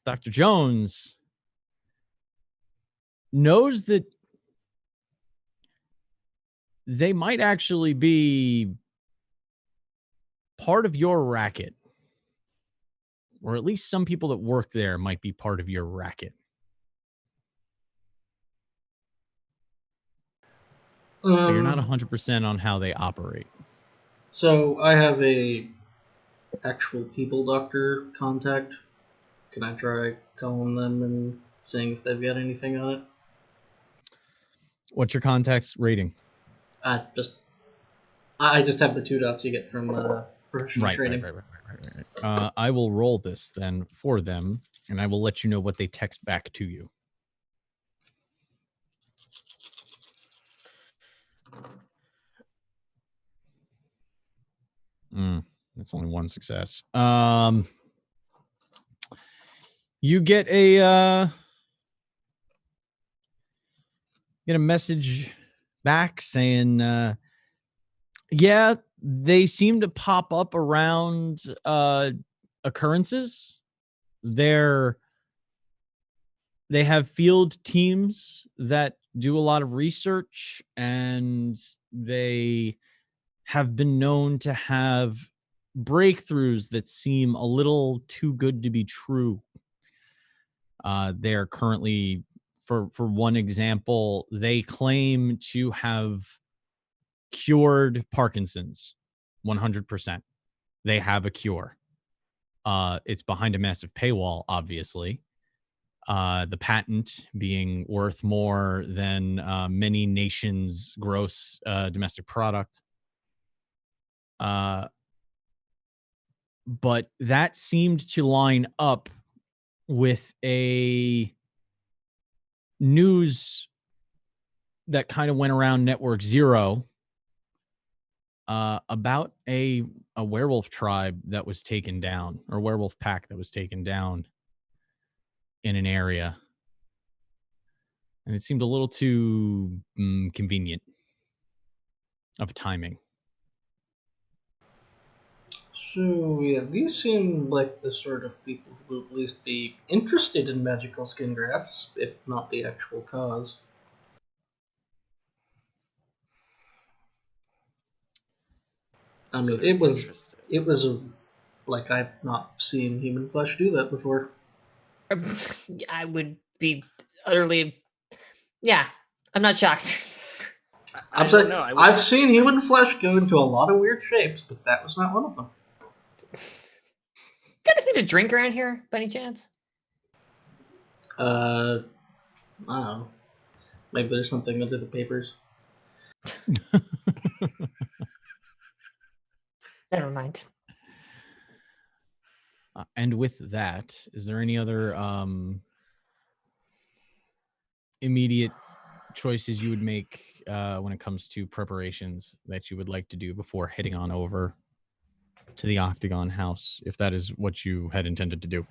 Dr. Jones knows that they might actually be part of your racket. Or at least some people that work there might be part of your racket. But you're not 100% on how they operate. So I have a actual people doctor contact. Can I try calling them and seeing if they've got anything on it? What's your contact's rating? I just have the 2 dots you get from professional training. Right. I will roll this then for them, and I will let you know what they text back to you. That's only 1 success. You get a message back saying, yeah, they seem to pop up around occurrences. They're they have field teams that do a lot of research, and they have been known to have breakthroughs that seem a little too good to be true. They are currently, for one example, they claim to have cured Parkinson's 100%. They have a cure. It's behind a massive paywall, obviously. The patent being worth more than many nations' gross domestic product. But that seemed to line up with a news that kind of went around Network Zero about a werewolf tribe that was taken down, or werewolf pack that was taken down in an area. And it seemed a little too convenient of timing. So, yeah, these seem like the sort of people who would at least be interested in magical skin grafts, if not the actual cause. I mean, they're interested. it was like I've not seen human flesh do that before. I would be utterly, yeah. I'm not shocked. I'm I saying, don't know. I've seen human flesh go into a lot of weird shapes, but that was not one of them. Got anything to drink around here, by any chance? I don't know. Maybe there's something under the papers. Never mind. And with that, is there any other immediate choices you would make when it comes to preparations that you would like to do before heading on over to the Octagon House, if that is what you had intended to do?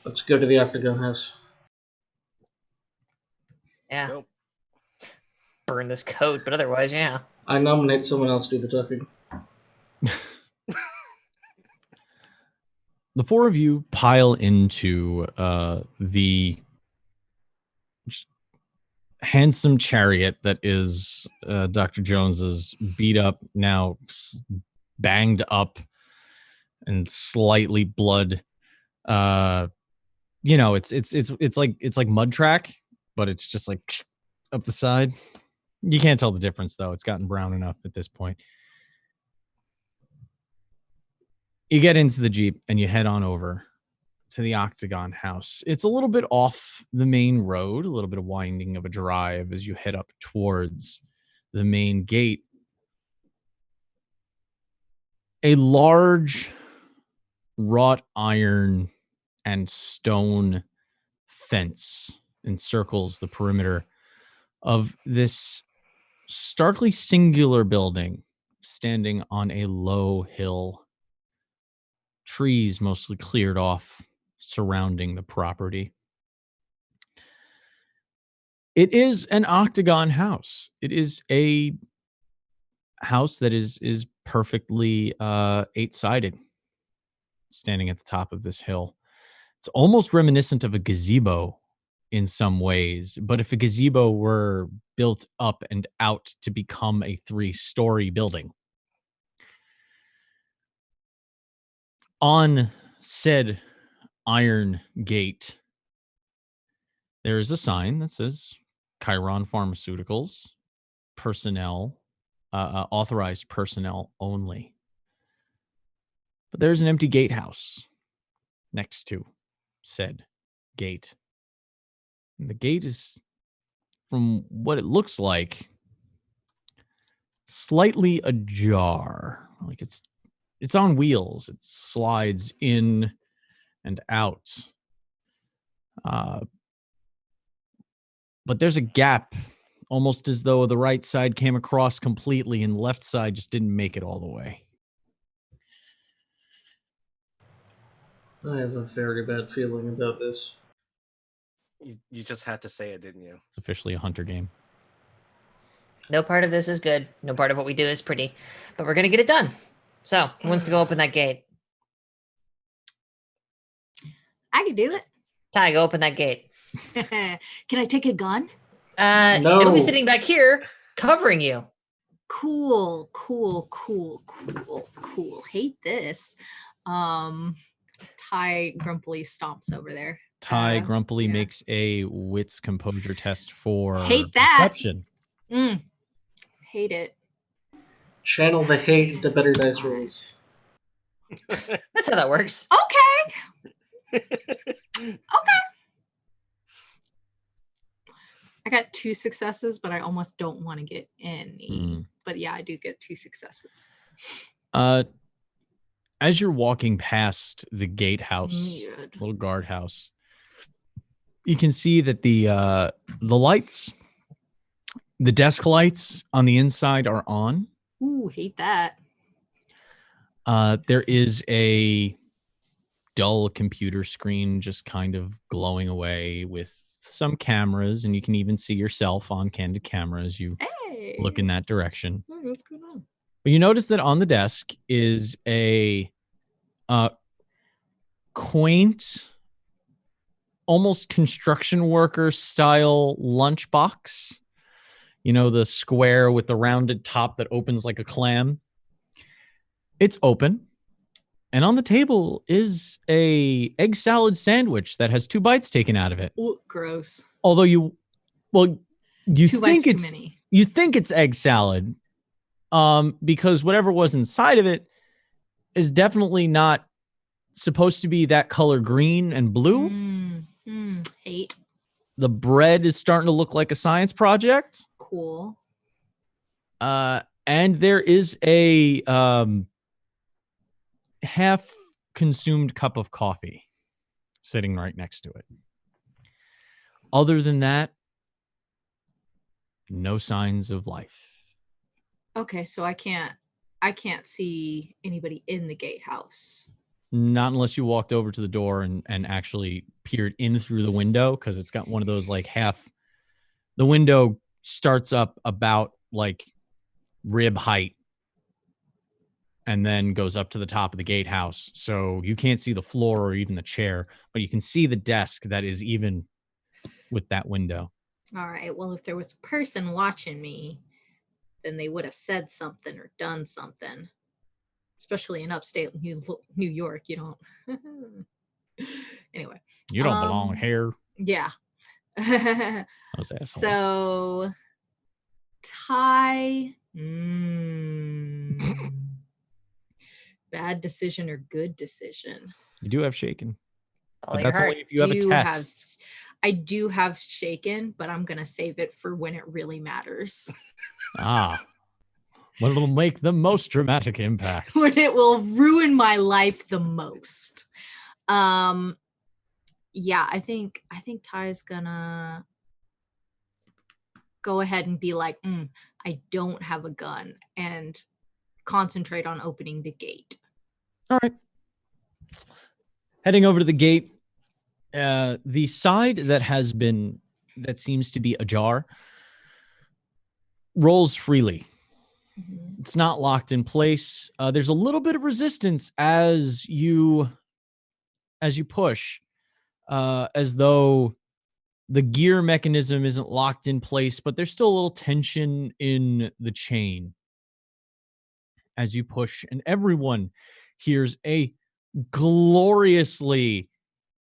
Let's go to the Octagon House. Yeah. Go. Burn this coat, but otherwise, yeah. I nominate someone else to do the talking. The four of you pile into the handsome chariot that is Dr. Jones's beat up, now banged up and slightly blood. It's like mud track, but it's just like up the side. You can't tell the difference though. It's gotten brown enough at this point. You get into the Jeep and you head on over to the Octagon House. It's a little bit off the main road, a little bit of winding of a drive as you head up towards the main gate. A large wrought iron and stone fence encircles the perimeter of this starkly singular building standing on a low hill. Trees mostly cleared off surrounding the property. It is an octagon house. It is a house that is perfectly 8-sided, standing at the top of this hill. It's almost reminiscent of a gazebo in some ways, but if a gazebo were built up and out to become a 3-story building. On said iron gate, there is a sign that says Chiron Pharmaceuticals, personnel, authorized personnel only. But there's an empty gatehouse next to said gate. And the gate is, from what it looks like, slightly ajar. Like it's on wheels. It slides in and out. But there's a gap, almost as though the right side came across completely and the left side just didn't make it all the way. I have a very bad feeling about this. You just had to say it, didn't you? It's officially a hunter game. No part of this is good. No part of what we do is pretty. But we're going to get it done. So, who wants to go open that gate? I can do it. Ty, go open that gate. Can I take a gun? It'll No. be sitting back here, covering you. Cool. Hate this. Ty grumpily stomps over there. Ty grumpily yeah. makes a wits composure test for Hate that. perception. Hate it. Channel the hate into better dice rolls. That's how that works. Okay. I got 2 successes, but I almost don't want to get any. But yeah, I do get 2 successes. As you're walking past the gatehouse, Weird. little guardhouse, you can see that the lights, the desk lights on the inside are on. Ooh, hate that. There is a dull computer screen just kind of glowing away with some cameras, and you can even see yourself on candid camera as you look in that direction. Oh, what's going on? But you notice that on the desk is a quaint, almost construction worker style lunchbox. You know, the square with the rounded top that opens like a clam. It's open. And on the table is a egg salad sandwich that has 2 bites taken out of it. Ooh, gross. Although you 2 think bites too it's many. you think it's egg salad, because whatever was inside of it is definitely not supposed to be that color green and blue. Hate. The bread is starting to look like a science project. Cool. And there is a half consumed cup of coffee sitting right next to it. Other than that, no signs of life. Okay, so I can't see anybody in the gatehouse. Not unless you walked over to the door and actually peered in through the window, because it's got one of those like the window starts up about like rib height and then goes up to the top of the gatehouse. So you can't see the floor or even the chair, but you can see the desk that is even with that window. All right, well, if there was a person watching me, then they would have said something or done something. Especially in upstate New York, you don't. Anyway. You don't belong here. Yeah. Those assholes. So, Ty. Bad decision or good decision? You do have shaken. All But your that's heart. only if you have a test. I do have shaken, but I'm going to save it for when it really matters. When it'll make the most dramatic impact. When it will ruin my life the most. Yeah, I think Ty's gonna go ahead and be like, I don't have a gun, and concentrate on opening the gate. All right. Heading over to the gate, the side that seems to be ajar rolls freely. It's not locked in place. There's a little bit of resistance as you push, as though the gear mechanism isn't locked in place, but there's still a little tension in the chain as you push, and everyone hears a gloriously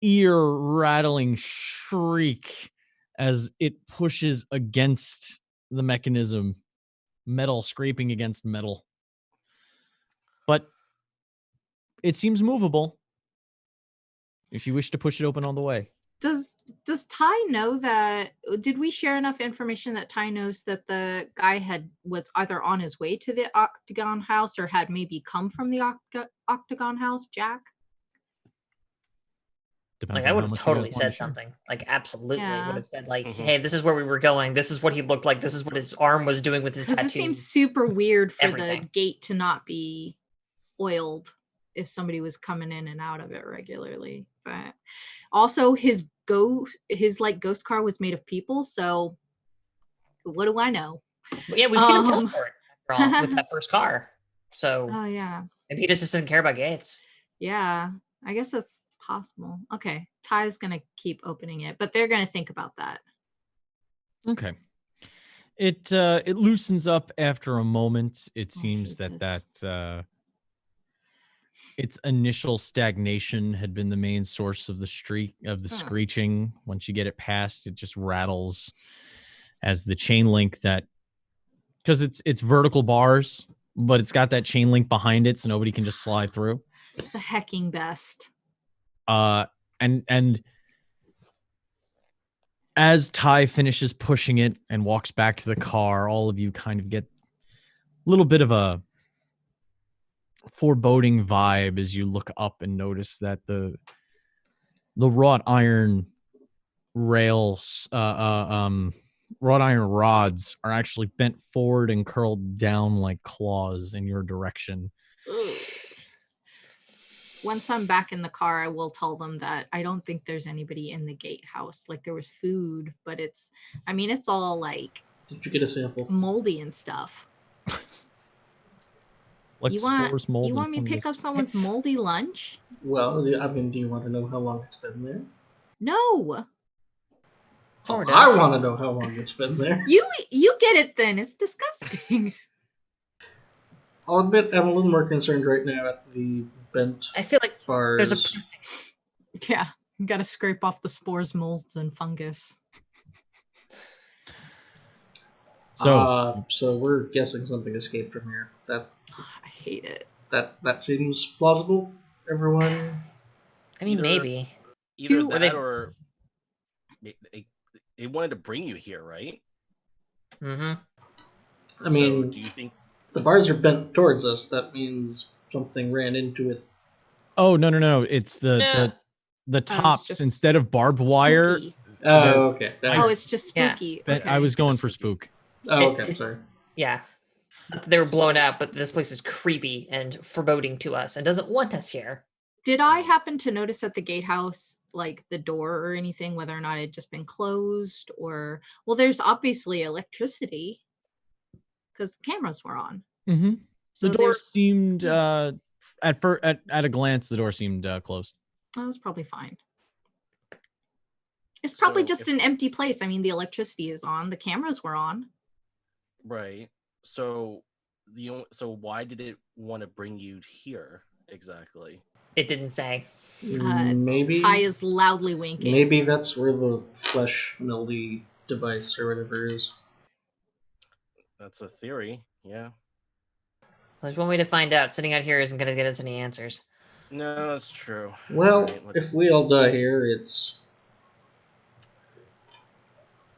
ear-rattling shriek as it pushes against the mechanism. Metal scraping against metal. But it seems movable if you wish to push it open all the way. Does Ty know that? Did we share enough information that Ty knows that the guy was either on his way to the Octagon House or had maybe come from the Octagon House, Jack? Depends Like, I on would how have much you totally guys wanna said share. something. Like, absolutely Yeah. would have said, like, Mhm. hey, this is where we were going. This is what he looked like. This is what his arm was doing with his Because tattoo. it seems super weird for Everything. the gate to not be oiled if somebody was coming in and out of it regularly. But also his ghost car was made of people, so what do I know? But yeah, we've seen him teleport after all, with that first car. So Oh yeah. maybe he just doesn't care about gates. Yeah. I guess that's possible. Okay, Ty's gonna keep opening it, but they're gonna think about that. Okay. It loosens up after a moment. It seems hate that this. its initial stagnation had been the main source of the screeching. Once you get it past, it just rattles as the chain link that, because it's vertical bars, but it's got that chain link behind it, so nobody can just slide through. The hecking best. And as Ty finishes pushing it and walks back to the car, all of you kind of get a little bit of a foreboding vibe as you look up and notice that the wrought iron rails, wrought iron rods are actually bent forward and curled down like claws in your direction. Ugh. Once I'm back in the car, I will tell them that I don't think there's anybody in the gatehouse. Like, there was food, but it's all like, Did you get a sample? moldy and stuff. Like spores, mold, you want and me to pick fungus. up someone's moldy lunch? Well, I mean, do you want to know how long it's been there? No. Sort of. I want to know how long it's been there. You get it then. It's disgusting. I'll admit I'm a little more concerned right now at the bent I feel like bars. there's a Yeah. You gotta scrape off the spores, molds, and fungus. So we're guessing something escaped from here. I hate it. That seems plausible. Everyone. I mean, Either- maybe. Either Were that they- or they wanted to bring you here, right? Mm-hmm. I mean, so do you think? the bars are bent towards us. That means something ran into it. Oh no! It's the tops just instead of barbed wire. Spooky. Oh, okay. Oh, it's just Yeah. spooky. But Okay. I was going Just for spooky. spook. Oh, okay. Sorry. Yeah. They were blown out, but this place is creepy and foreboding to us and doesn't want us here. Did I happen to notice at the gatehouse, like the door or anything, whether or not it had just been closed or, well, there's obviously electricity because the cameras were on. Mm-hmm. So The door there's, seemed at a glance, the door seemed closed. that was probably fine. It's probably So just if- an empty place. I mean, the electricity is on, the cameras were on. Right. So so why did it want to bring you here exactly? It didn't say. Maybe. Ty is loudly winking. Maybe that's where the flesh meldy device or whatever is. That's a theory. Yeah. There's one way to find out. Sitting out here isn't going to get us any answers. No, that's true. Well, Alright, let's- if we all die here, it's.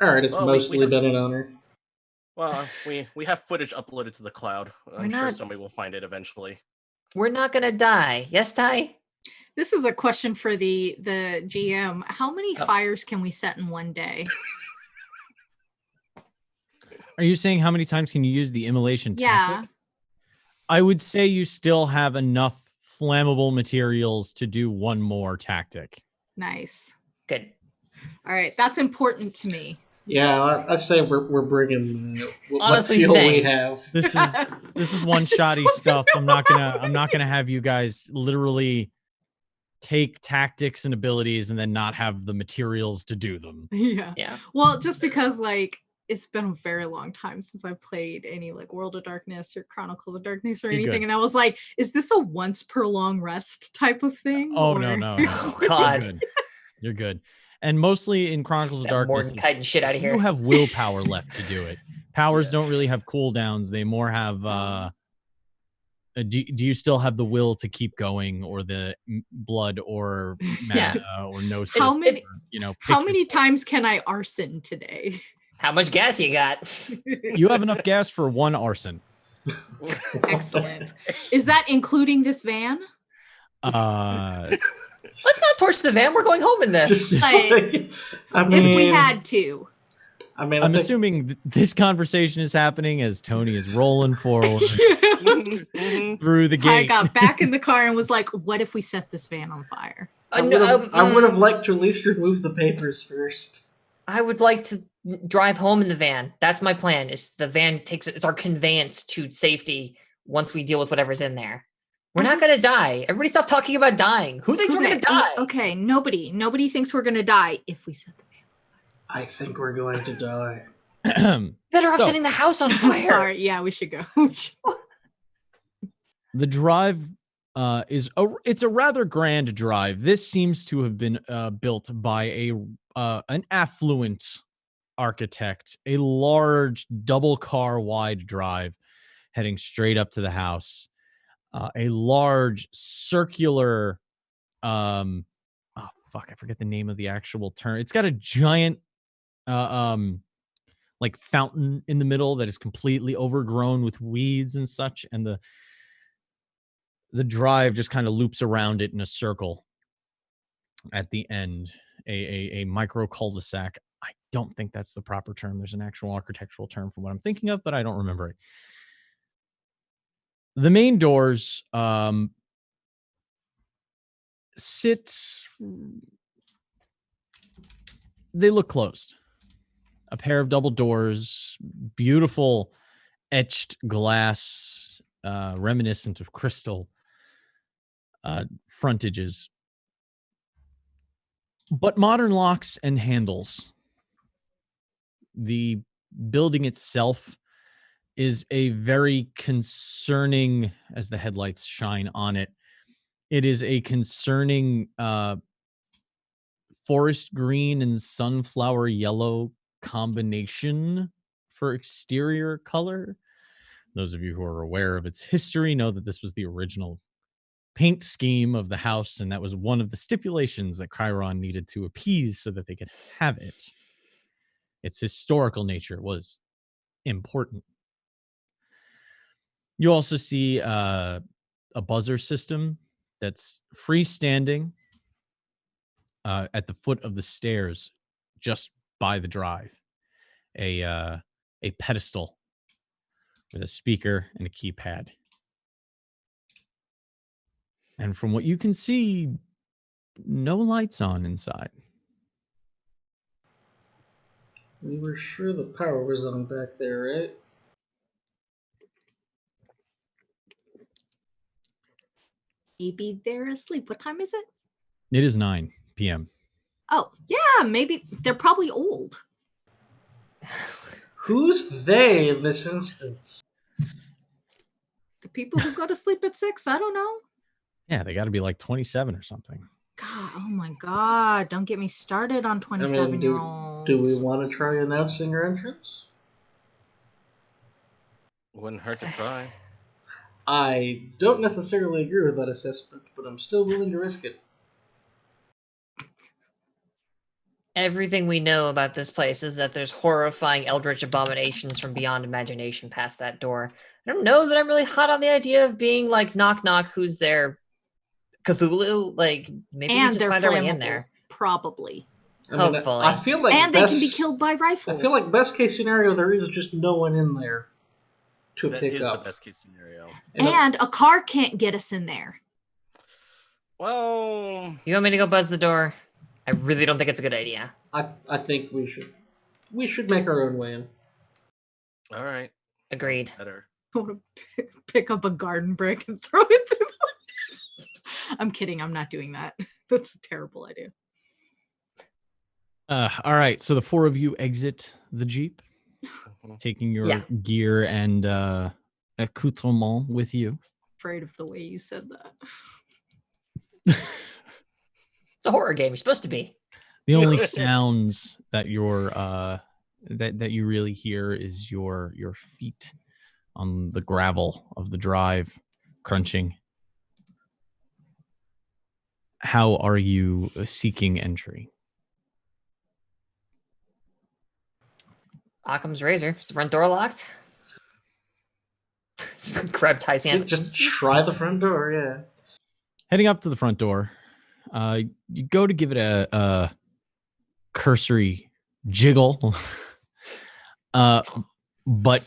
Alright, it's Well, we mostly have- been an honor. Well, we have footage uploaded to the cloud. I'm sure not- somebody will find it eventually. We're not going to die. Yes, Ty? This is a question for the GM. How many Oh. fires can we set in one day? Are you saying how many times can you use the immolation Yeah. tactic? I would say you still have enough flammable materials to do one more tactic. Nice. Good. All right, that's important to me. Yeah, I say we're bringing what Honestly, fuel we same. have. This is one shotty stuff. I'm not gonna have you guys literally take tactics and abilities and then not have the materials to do them. Yeah. Yeah. Well, just because like it's been a very long time since I've played any like World of Darkness or Chronicles of Darkness or You're anything, good. and I was like, is this a once per long rest type of thing? Oh or- no. Oh, God. You're good. You're good. And mostly in Chronicles of That Darkness, Mordenkainen shit out of you here. have willpower left to do it. Powers Yeah. don't really have cooldowns. They more have do you still have the will to keep going, or the blood, or Yeah. mana, or no How system, many- or, you know, How pick many times can I arson today? How much gas you got? you have enough gas for one arson. Excellent. Is that including this van? Let's not torch the van. We're going home in this. Just Like, like, I mean, If we had to. I mean, I'm I think, assuming this conversation is happening as Tony is rolling forward Mhm. through the I gate. got back in the car and was like, what if we set this van on fire? I would have liked to at least remove the papers first. I would like to drive home in the van. That's my plan. Is the van takes it's our conveyance to safety once we deal with whatever's in there. We're not gonna die. Everybody stop talking about dying. Who thinks we're gonna die? Okay, nobody thinks we're gonna die if we set the I think we're going to die. Better off So- setting the house on fire. Sorry, yeah, we should go. The drive it's a rather grand drive. This seems to have been built by an affluent architect, a large double car wide drive heading straight up to the house. A large circular I forget the name of the actual term. It's got a giant like fountain in the middle that is completely overgrown with weeds and such, and the drive just kind of loops around it in a circle at the end, a micro cul-de-sac. I don't think that's the proper term. There's an actual architectural term for what I'm thinking of, but I don't remember it. The main doors they look closed. A pair of double doors, beautiful etched glass, reminiscent of crystal frontages, but modern locks and handles. The building itself is a very concerning, as the headlights shine on it, it is a concerning forest green and sunflower yellow combination for exterior color. Those of you who are aware of its history know that this was the original paint scheme of the house, and that was one of the stipulations that Chiron needed to appease so that they could have it. Its historical nature was important. You also see a buzzer system that's freestanding at the foot of the stairs, just by the drive. A pedestal with a speaker and a keypad. And from what you can see, no lights on inside. We were sure the power was on back there, right? Maybe they're asleep. What time is it? It is 9 p.m. Oh, yeah, maybe they're probably old. Who's they in this instance? The people who go to sleep at 6, I don't know. Yeah, they got to be like 27 or something. God, oh my God. Don't get me started on 27-year-olds. Do we want to try announcing our entrance? Wouldn't hurt to try. I don't necessarily agree with that assessment, but I'm still willing to risk it. Everything we know about this place is that there's horrifying eldritch abominations from beyond imagination past that door. I don't know that I'm really hot on the idea of being like, knock knock, who's there? Cthulhu? Like, maybe we And just they're find our way in flammable, there. probably. I mean, Hopefully. I feel like And they can be killed by rifles. I feel like best case scenario, there is just no one in there to That pick is up. the best case scenario. And a car can't get us in there. Well, You want me to go buzz the door? I really don't think it's a good idea. I think we should make our own way in. all right. Agreed. Sounds better. I want to pick up a garden brick and throw it through the window. I'm kidding. I'm not doing that. That's a terrible idea. All right, so the four of you exit the Jeep, taking your Yeah. gear and accoutrement with you. Afraid of the way you said that. It's a horror game. You're supposed to be. The only sounds that you're that you really hear is your feet on the gravel of the drive crunching. How are you seeking entry? Occam's razor. Is the front door locked? Grab Ty's hand. Just try the front door, yeah. Heading up to the front door, you go to give it a cursory jiggle, but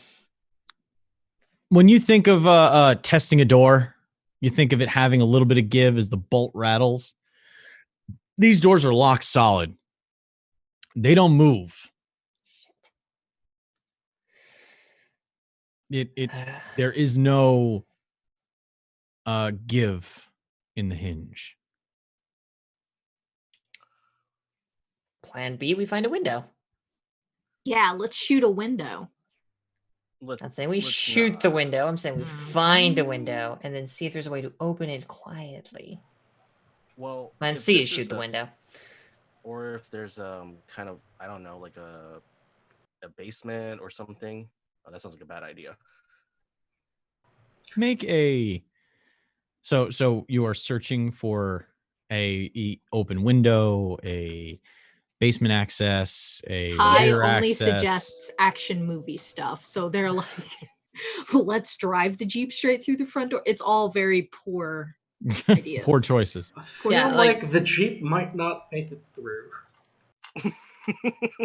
when you think of testing a door, you think of it having a little bit of give as the bolt rattles. These doors are locked solid. They don't move. There is no give in the hinge. Plan B, we find a window. Yeah, let's shoot a window. I'm not saying we Let's shoot the not. window. I'm saying we find a window and then see if there's a way to open it quietly. Well, Plan if C this is shoot is the window. Or if there's kind of, I don't know, like a basement or something. Oh, that sounds like a bad idea. Make a so you are searching for a open window, a basement access, a Ty rear only access. suggests action movie stuff. So they're like, let's drive the Jeep straight through the front door. It's all very poor ideas. Poor choices. I feel Yeah, like like- the Jeep might not make it through.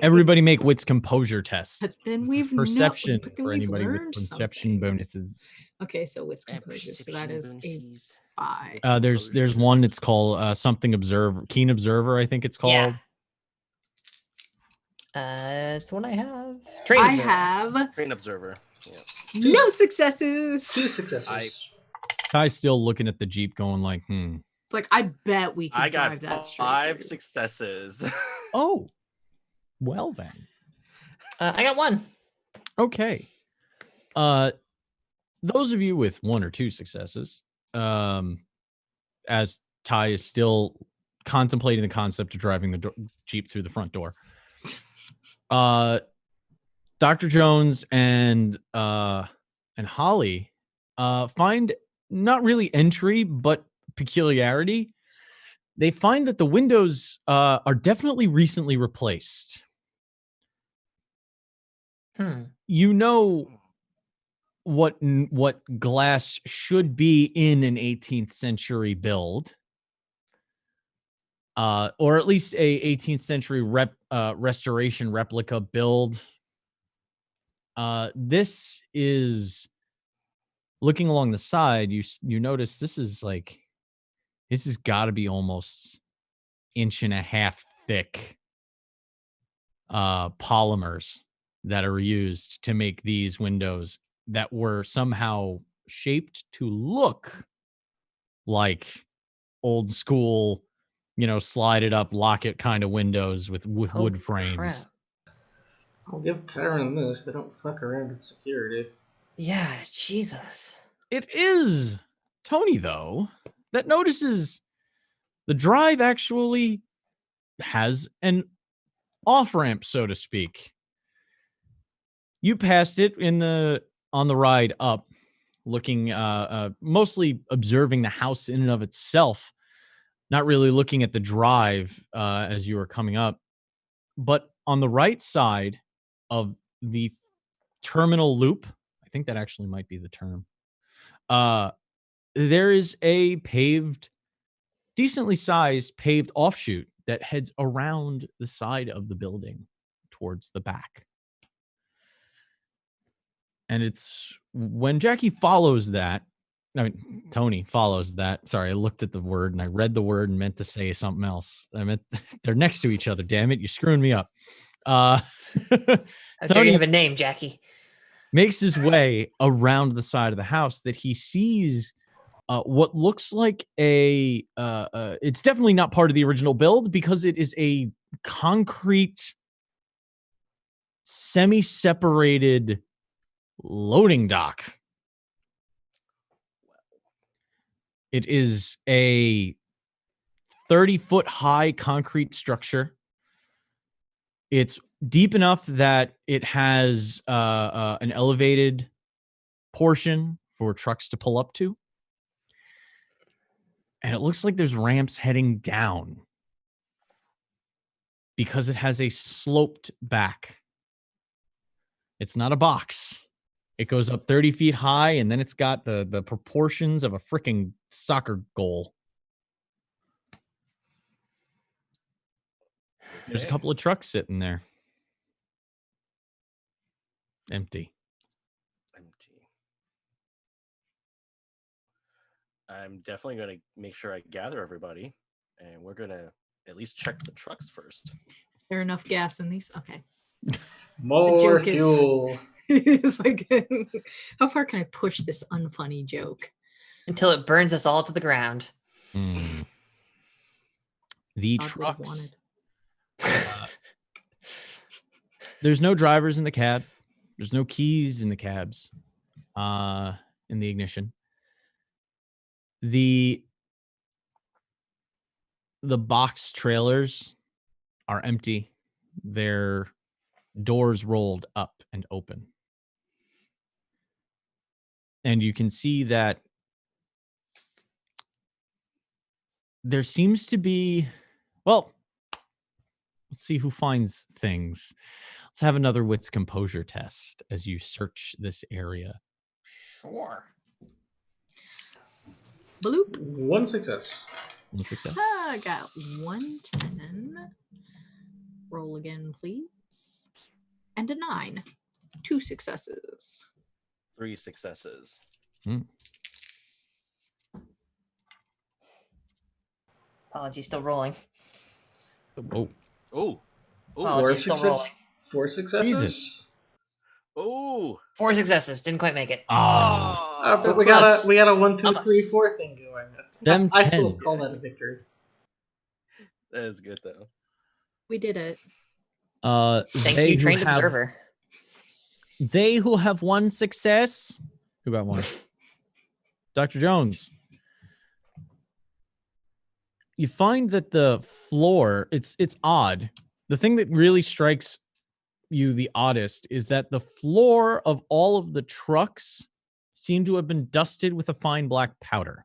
Everybody make wits composure tests. But then we've Perception but then for we've anybody with learned perception something. bonuses. Okay, so wits composure. So that is a 5. There's one that's called something observer, keen observer, I think it's called. Yeah. It's the one I have. I Observer. have Train observer. Yeah. no successes. 2 successes. Ty's still looking at the Jeep going like, It's like, I bet we can I got drive that straight 5 through. successes. oh, well then. I got 1. Okay. Those of you with 1 or 2 successes, as Ty is still contemplating the concept of driving the Jeep through the front door, Dr. Jones and Holly find not really entry, but peculiarity. They find that the windows are definitely recently replaced. You know what glass should be in an 18th century build, or at least a 18th century restoration replica build. This is, looking along the side, you notice this has got to be almost 1.5 inch thick polymers that are used to make these windows that were somehow shaped to look like old school, slide it up, lock it kind of windows with wood frames. Crap. I'll give Karen this. They don't fuck around with security. Yeah, Jesus. It is Tony, though, that notices the drive actually has an off-ramp, so to speak. You passed it on the ride up, looking mostly observing the house in and of itself, not really looking at the drive as you were coming up. But on the right side of the terminal loop, I think that actually might be the term, there is a decently sized paved offshoot that heads around the side of the building towards the back. And it's when Jackie follows that, Tony follows that. Sorry, I looked at the word and I read the word and meant to say something else. I meant they're next to each other. Damn it, you're screwing me up. How dare Tony you have a name, Jackie? makes his way around the side of the house that he sees what looks like it's definitely not part of the original build because it is a concrete semi-separated loading dock. It is a 30-foot high concrete structure. It's deep enough that it has an elevated portion for trucks to pull up to. And it looks like there's ramps heading down because it has a sloped back. It's not a box. It goes up 30 feet high, and then it's got the proportions of a freaking soccer goal. There's a couple of trucks sitting there. Empty. I'm definitely going to make sure I gather everybody, and we're going to at least check the trucks first. Is there enough gas in these? Okay. More joke is- fuel. It's like, how far can I push this unfunny joke? Until it burns us all to the ground. Hmm. The God would have trucks. wanted. There's no drivers in the cab. There's no keys in the cabs. In the ignition. The box trailers are empty. Their doors rolled up and open. And you can see that there seems to be, well, let's see who finds things. Let's have another wits composure test as you search this area. Sure. Bloop. 1 success. One success. I got 110. Roll again, please. And a 9. 2 successes. 3 successes. Apology, still rolling. Oh, Oh. Oh, Oh. 4 just still success. rolling. 4 successes. Jesus. Oh. 4 successes. Didn't quite make it. ah, So But we close. got a 1, 2, Almost. 3, 4 thing going. Them I still 10. call that a victory. That is good though. We did it. Thank they you, who trained have- observer. They who have 1 success. Who got 1? Dr. Jones. You find that the floor, it's odd. The thing that really strikes you the oddest is that the floor of all of the trucks seem to have been dusted with a fine black powder.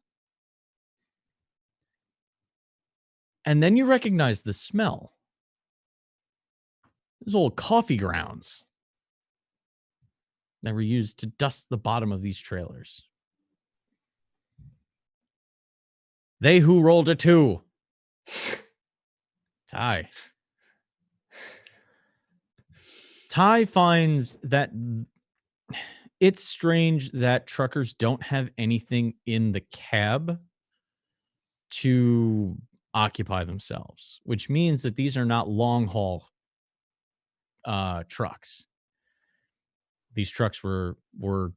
And then you recognize the smell. Those old coffee grounds that were used to dust the bottom of these trailers. They who rolled a 2. Ty. Ty finds that it's strange that truckers don't have anything in the cab to occupy themselves, which means that these are not long haul trucks. These trucks were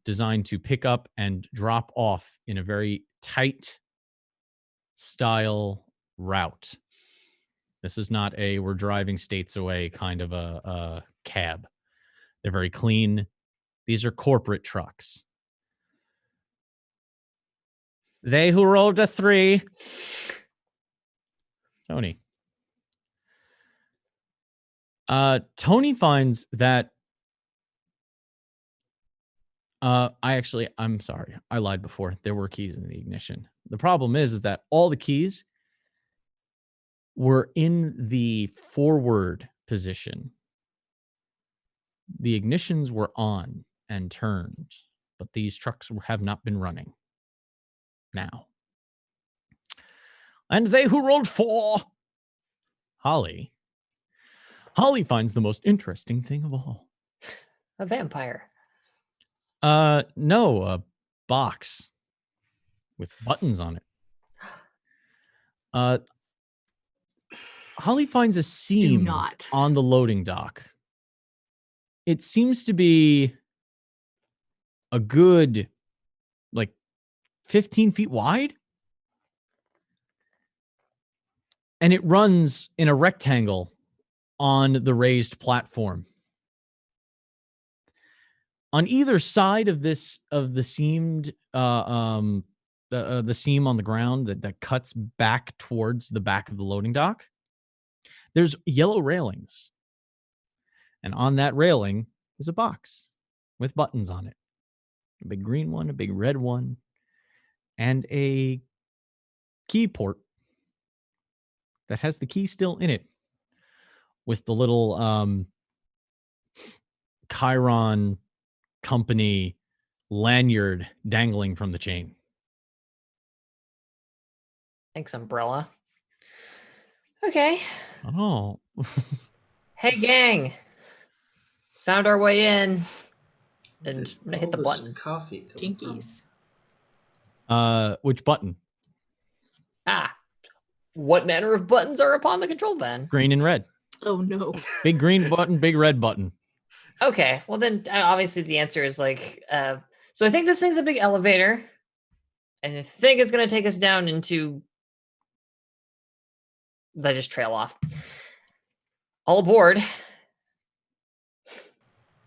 designed to pick up and drop off in a very tight style route. This is not a we're driving states away kind of a cab. They're very clean. These are corporate trucks. They who rolled a 3. Tony. Tony finds that I'm sorry. I lied before. There were keys in the ignition. The problem is that all the keys were in the forward position. The ignitions were on and turned, but these trucks have not been running now. And they who rolled 4. Holly. Holly finds the most interesting thing of all. A vampire. No, a box with buttons on it. Holly finds a seam not. on the loading dock. It seems to be a good, 15 feet wide. And it runs in a rectangle on the raised platform. On either side of the seamed, the seam on the ground that cuts back towards the back of the loading dock, there's yellow railings. And on that railing is a box with buttons on it. A big green one, a big red one, and a key port that has the key still in it with the little Chiron company lanyard dangling from the chain. Thanks, umbrella. Okay. Oh. Hey, gang. Found our way in. And I'm gonna hit the All this button. Coffee coming from? Jinkies. Which button? What manner of buttons are upon the control then? Green and red. Oh no. Big green button, big red button. Okay, well then obviously the answer is so I think this thing's a big elevator. And I think it's going to take us down into... They just trail off. All aboard.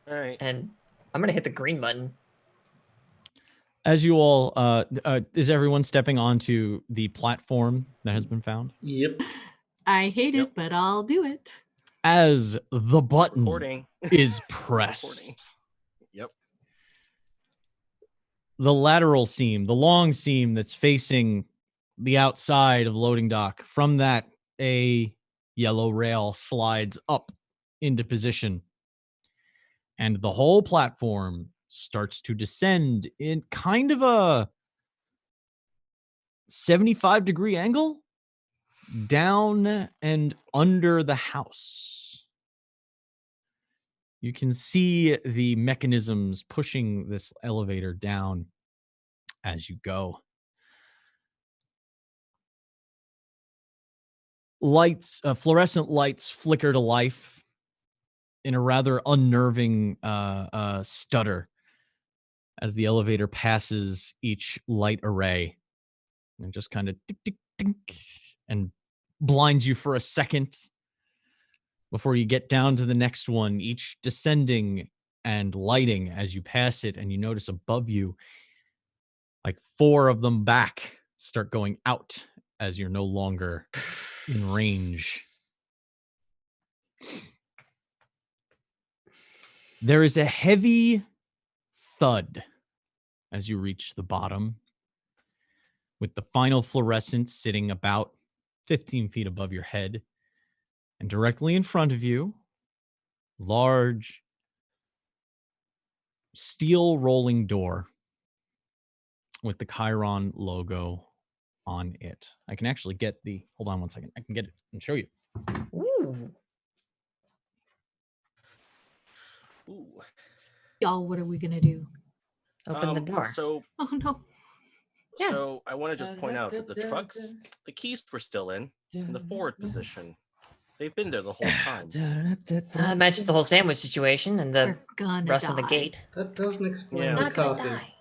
All right. And I'm going to hit the green button. As you all, is everyone stepping onto the platform that has been found? Yep. I hate Yep. it, but I'll do it. As the button Recording. is Recording. pressed, Yep. the lateral seam, the long seam that's facing the outside of loading dock, from that, a yellow rail slides up into position. And the whole platform starts to descend in kind of a 75-degree angle down and under the house. You can see the mechanisms pushing this elevator down as you go. Lights, fluorescent lights flicker to life in a rather unnerving stutter as the elevator passes each light array and just kind of tick, tick, tick, and blinds you for a second before you get down to the next one, each descending and lighting as you pass it. And you notice above you, like 4 of them back start going out as you're no longer in range. There is a heavy thud as you reach the bottom, with the final fluorescence sitting about 15 feet above your head. And directly in front of you, large steel rolling door with the Chiron logo on it. I can actually get the, hold on one second. I can get it and show you. Ooh. Ooh. Y'all, what are we gonna do? Open the door. So, Oh no. Yeah. so I want to just point out that the trucks, the keys were still in the forward position. They've been there the whole time. That matches the whole sandwich situation and the We're gonna rust die. of the gate. That doesn't explain Yeah. the Not gonna coffee. die.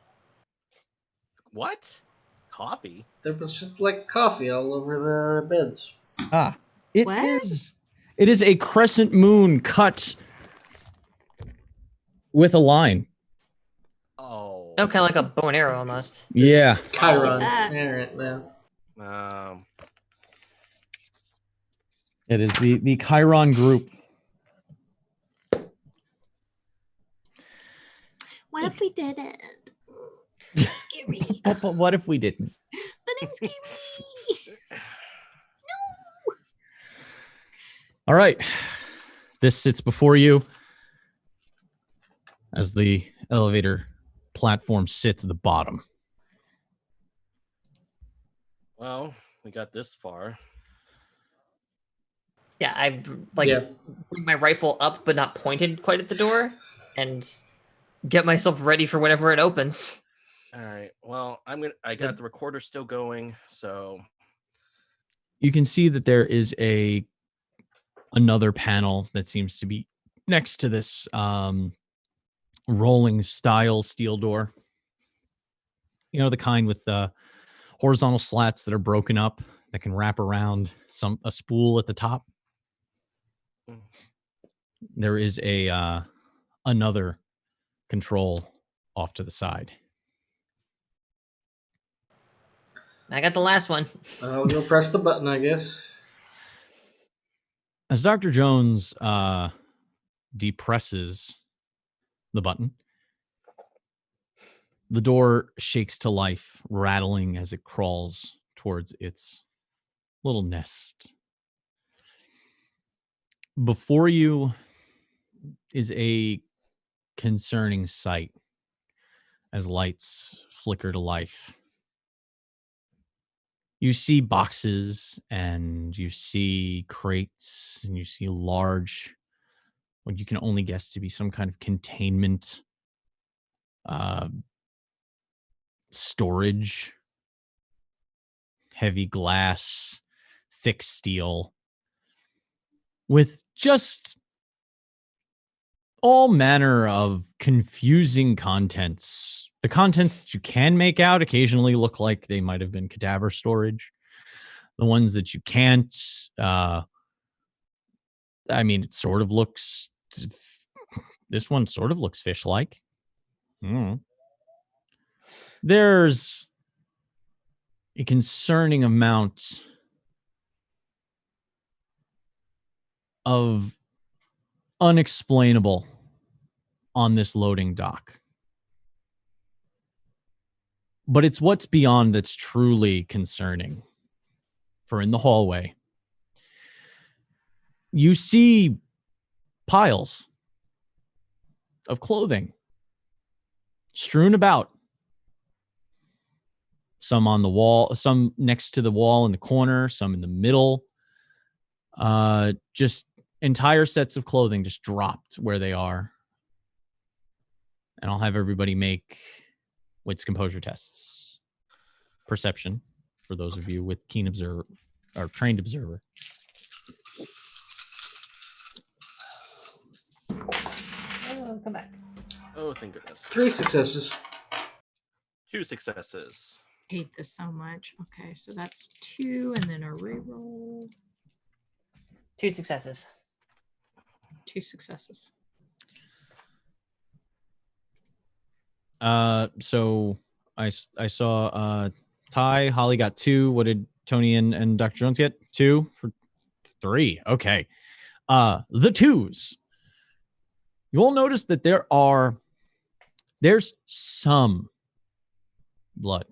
What? Coffee? There was just like coffee all over the beds. It What? is a crescent moon cut with a line. Oh. Oh, kind of like a bow and arrow almost. Yeah. Chiron. that. Alright, man. It is the Chiron group. What if we did it? Scary. But what if we didn't? But I'm scary. All right. This sits before you as the elevator platform sits at the bottom. Well, we got this far. Yeah, I bring my rifle up, but not pointed quite at the door, and get myself ready for whenever it opens. All right. Well, I got the recorder still going, so You can see that there is another panel that seems to be next to this rolling style steel door. You know, the kind with the horizontal slats that are broken up that can wrap around a spool at the top. There is another control off to the side. I got the last one. I'll go press the button, I guess. As Dr. Jones depresses the button, the door shakes to life, rattling as it crawls towards its little nest. Before you is a concerning sight as lights flicker to life. You see boxes and you see crates and you see large, what you can only guess to be some kind of containment storage, heavy glass, thick steel, with just all manner of confusing contents The contents that you can make out occasionally look like they might have been cadaver storage. The ones that you can't, I mean, it sort of looks. This one sort of looks fish-like. There's a concerning amount of unexplainable on this loading dock. But it's what's beyond that's truly concerning. For in the hallway, you see piles of clothing strewn about. Some on the wall, some next to the wall in the corner, some in the middle. Just entire sets of clothing just dropped where they are. And I'll have everybody make wits composure tests. Perception, for those of you with keen observer or trained observer. Oh, come back. Oh, thank goodness. 3 successes. 2 successes. Hate this so much. Okay, so that's 2 and then a reroll. 2 successes. 2 successes. So I saw Ty, Holly got 2. What did Tony and Dr. Jones get? 2 for 3. Okay. The 2s. You will notice that there's some blood.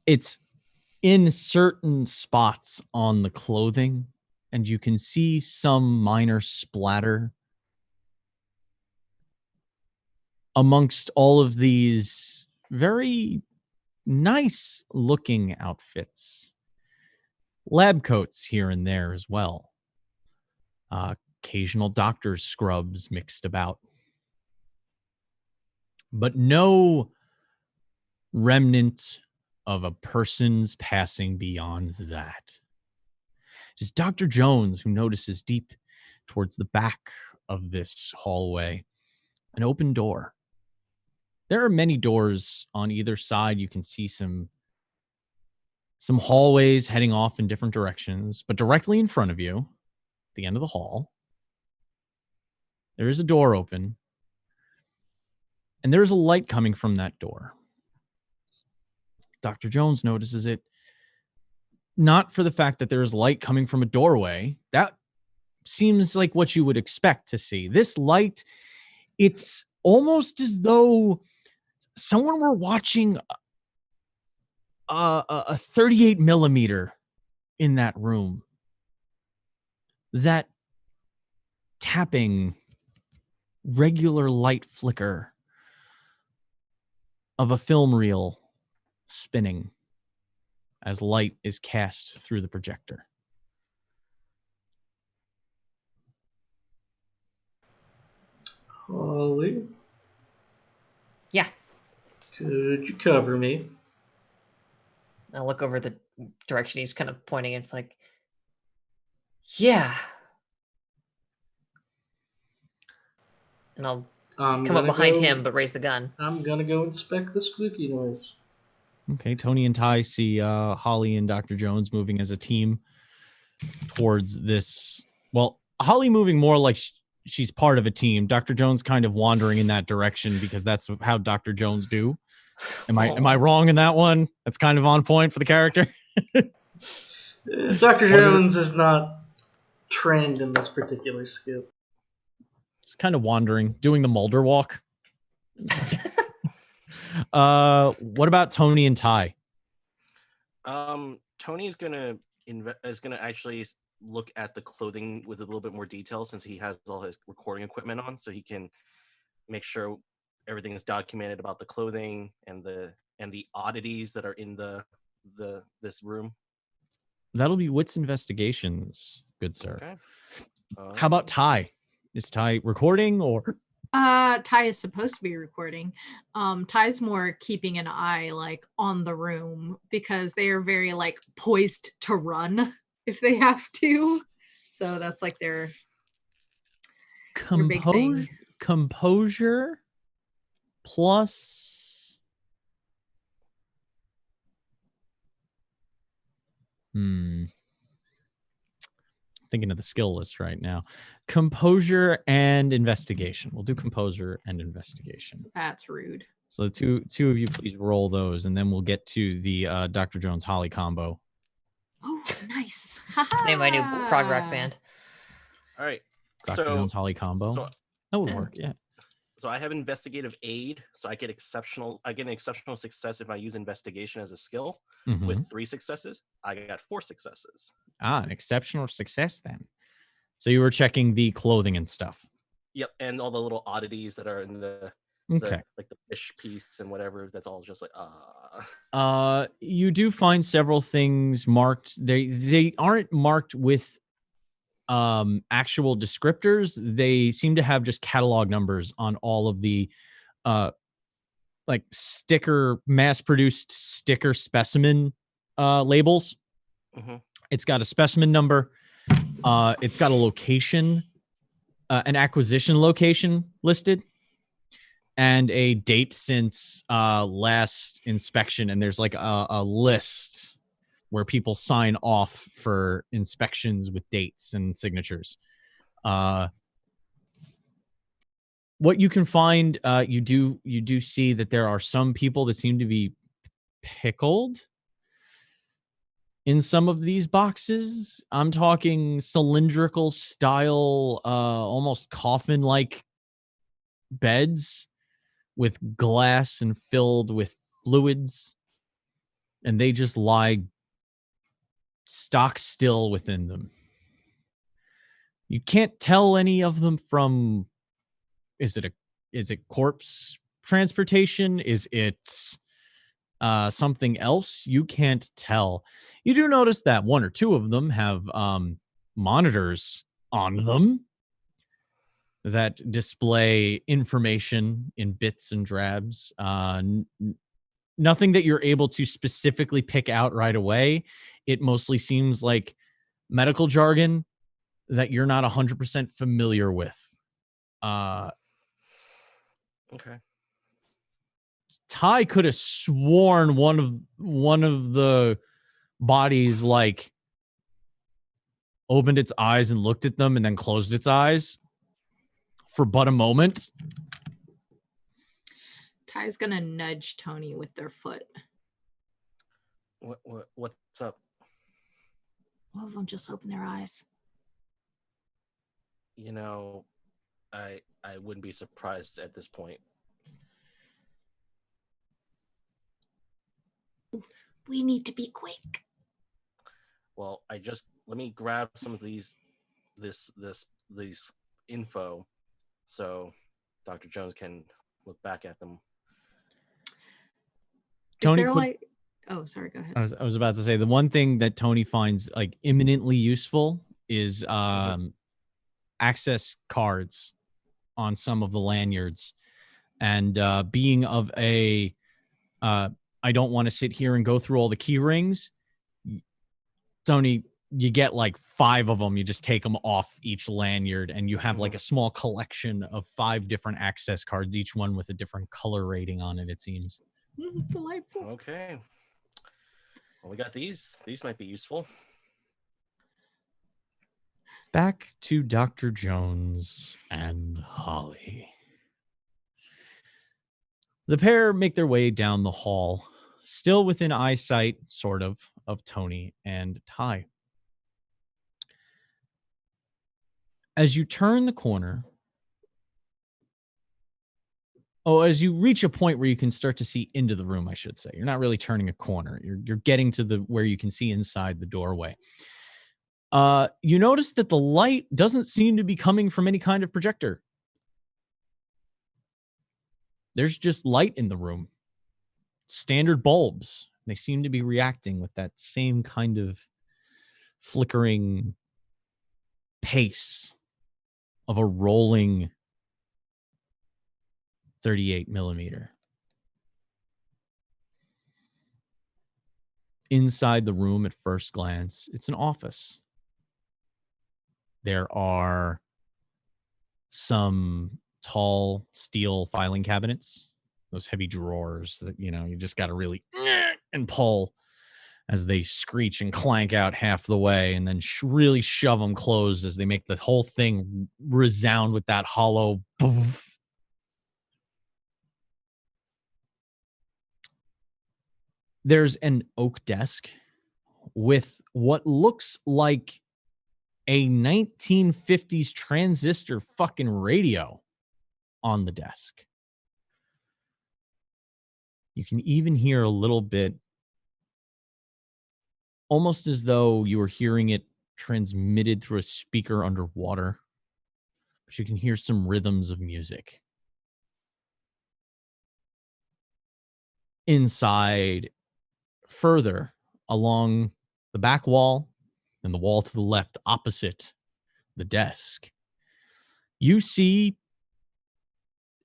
It's in certain spots on the clothing, and you can see some minor splatter amongst all of these very nice looking outfits. Lab coats here and there as well. Occasional doctor's scrubs mixed about. But no remnant of a person's passing beyond that. Just Dr. Jones, who notices deep towards the back of this hallway, an open door. There are many doors on either side. You can see some hallways heading off in different directions, but directly in front of you, at the end of the hall, there is a door open, and there is a light coming from that door. Dr. Jones notices it, not for the fact that there is light coming from a doorway. That seems like what you would expect to see. This light, it's almost as though someone were watching a 38 millimeter in that room. That tapping, regular light flicker of a film reel spinning as light is cast through the projector. Holly, Yeah. could you cover me? I'll look over the direction he's kind of pointing. It's like, yeah. And I'll come up behind him, but raise the gun. I'm gonna go inspect the squeaky noise. Okay, Tony and Ty see Holly and Dr. Jones moving as a team towards this. Well, Holly moving more like she's part of a team. Dr. Jones kind of wandering in that direction because that's how Dr. Jones do. Am I wrong in that one? That's kind of on point for the character. Dr. Jones is not trained in this particular skill. Just kind of wandering, doing the Mulder walk. What about Tony and Ty? Tony is gonna actually look at the clothing with a little bit more detail since he has all his recording equipment on, so he can make sure everything is documented about the clothing and the oddities that are in this room. That'll be Wits Investigations, good sir. Okay. How about Ty? Is Ty recording or? Ty is supposed to be recording. Ty's more keeping an eye like on the room because they are very like poised to run if they have to. So that's like their Your big thing. Composure plus thinking of the skill list right now. Composure and investigation. We'll do composure and investigation. That's rude. So the two of you please roll those, and then we'll get to the Dr. Jones Holly combo. Oh, nice. Name my new prog rock band. All right. Dr. Jones Holly combo. So, that would work, yeah. So I have investigative aid, so I get an exceptional success if I use investigation as a skill. With 3 successes, I got 4 successes. An exceptional success then. So you were checking the clothing and stuff. Yep, and all the little oddities that are in the Okay. like the fish piece and whatever. That's all just like you do find several things marked. They aren't marked with actual descriptors. They seem to have just catalog numbers on all of the like mass-produced sticker specimen labels. It's got a specimen number. It's got a location, an acquisition location listed, and a date since last inspection. And there's like a list where people sign off for inspections with dates and signatures. What you can find, you do see that there are some people that seem to be pickled in some of these boxes. I'm talking cylindrical style, almost coffin-like beds with glass and filled with fluids, and they just lie stock still within them. You can't tell any of them from, is it corpse transportation? Is it something else? You can't tell. You do notice that 1 or 2 of them have monitors on them that display information in bits and drabs. Nothing that you're able to specifically pick out right away. It mostly seems like medical jargon that you're not 100% familiar with. Okay. Ty could have sworn one of the bodies like opened its eyes and looked at them and then closed its eyes for but a moment. Ty's gonna nudge Tony with their foot. What's up? One of them just opened their eyes. You know, I wouldn't be surprised at this point. We need to be quick. Well, let me grab some of these info so Dr. Jones can look back at them. Tony, oh, sorry, go ahead. I was about to say, the one thing that Tony finds like imminently useful is access cards on some of the lanyards, and being of a I don't want to sit here and go through all the key rings. Tony, you get like 5 of them. You just take them off each lanyard, and you have like a small collection of 5 different access cards, each one with a different color rating on it, it seems. Delightful. Okay. Well, we got these. These might be useful. Back to Dr. Jones and Holly. The pair make their way down the hall, still within eyesight, sort of Tony and Ty. As you turn the corner, as you reach a point where you can start to see into the room, I should say. You're not really turning a corner. You're getting to where you can see inside the doorway. You notice that the light doesn't seem to be coming from any kind of projector. There's just light in the room. Standard bulbs. They seem to be reacting with that same kind of flickering pace of a rolling 38 millimeter. Inside the room, at first glance, it's an office. There are some tall steel filing cabinets, those heavy drawers that, you just got to really and pull as they screech and clank out half the way, and then really shove them closed as they make the whole thing resound with that hollow boof. There's an oak desk with what looks like a 1950s transistor fucking radio on the desk. You can even hear a little bit, almost as though you were hearing it transmitted through a speaker underwater. But you can hear some rhythms of music. Inside, further along the back wall and the wall to the left opposite the desk, you see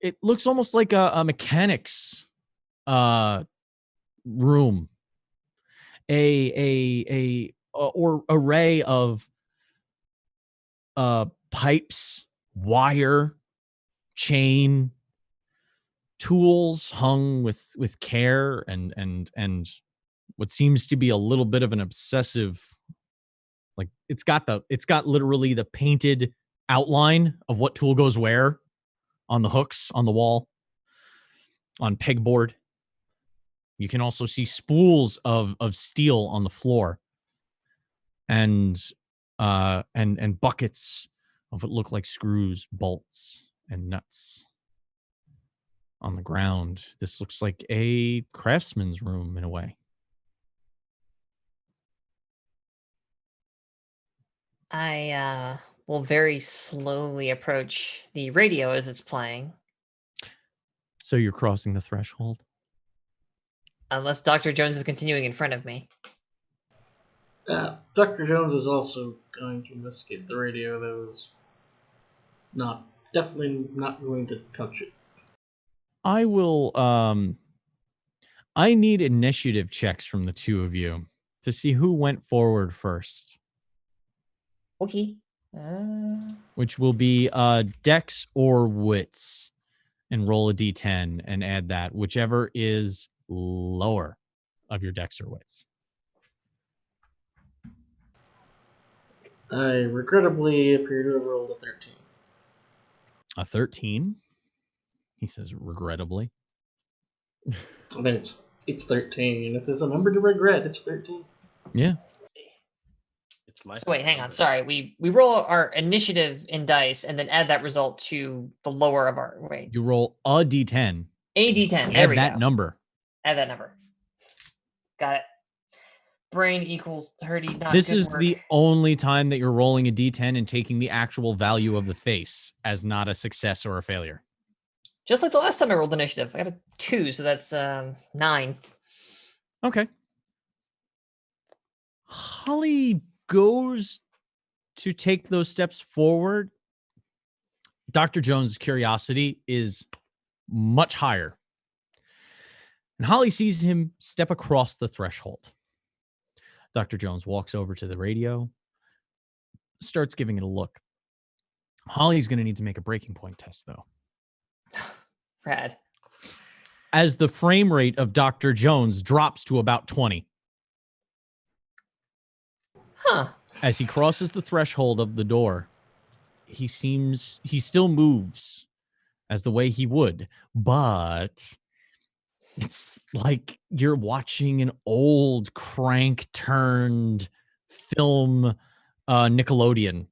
it looks almost like a mechanic's room, or array of pipes, wire, chain, tools hung with care, and what seems to be a little bit of an obsessive, like it's got literally the painted outline of what tool goes where on the hooks on the wall on pegboard. You can also see spools of steel on the floor, and buckets of what look like screws, bolts, and nuts on the ground. This looks like a craftsman's room in a way. I will very slowly approach the radio as it's playing. So you're crossing the threshold? Unless Dr. Jones is continuing in front of me. Dr. Jones is also going to investigate the radio, though is definitely not going to touch it. I will, I need initiative checks from the two of you to see who went forward first. Okay. Which will be Dex or Wits, and roll a d10 and add that, whichever is lower of your Dex or Wits. I regrettably appear to have rolled a 13. A 13? He says regrettably. I mean, it's 13. If there's a number to regret, it's 13. Yeah. It's my So wait, hang on. Sorry. We roll our initiative in dice and then add that result to the lower of our... Wait. You roll a d10. A D10. There Add we that go. number. Add that number. Got it. Brain equals Hurdy. Not This good is work. the only time that you're rolling a d10 and taking the actual value of the face as not a success or a failure. Just like the last time I rolled initiative. I got a 2, so that's 9. Okay. Holly goes to take those steps forward. Dr. Jones's curiosity is much higher. And Holly sees him step across the threshold. Dr. Jones walks over to the radio, starts giving it a look. Holly's going to need to make a breaking point test, though. Rad. As the frame rate of Dr. Jones drops to about 20. Huh. As he crosses the threshold of the door, he still moves as the way he would, but it's like you're watching an old crank turned film Nickelodeon.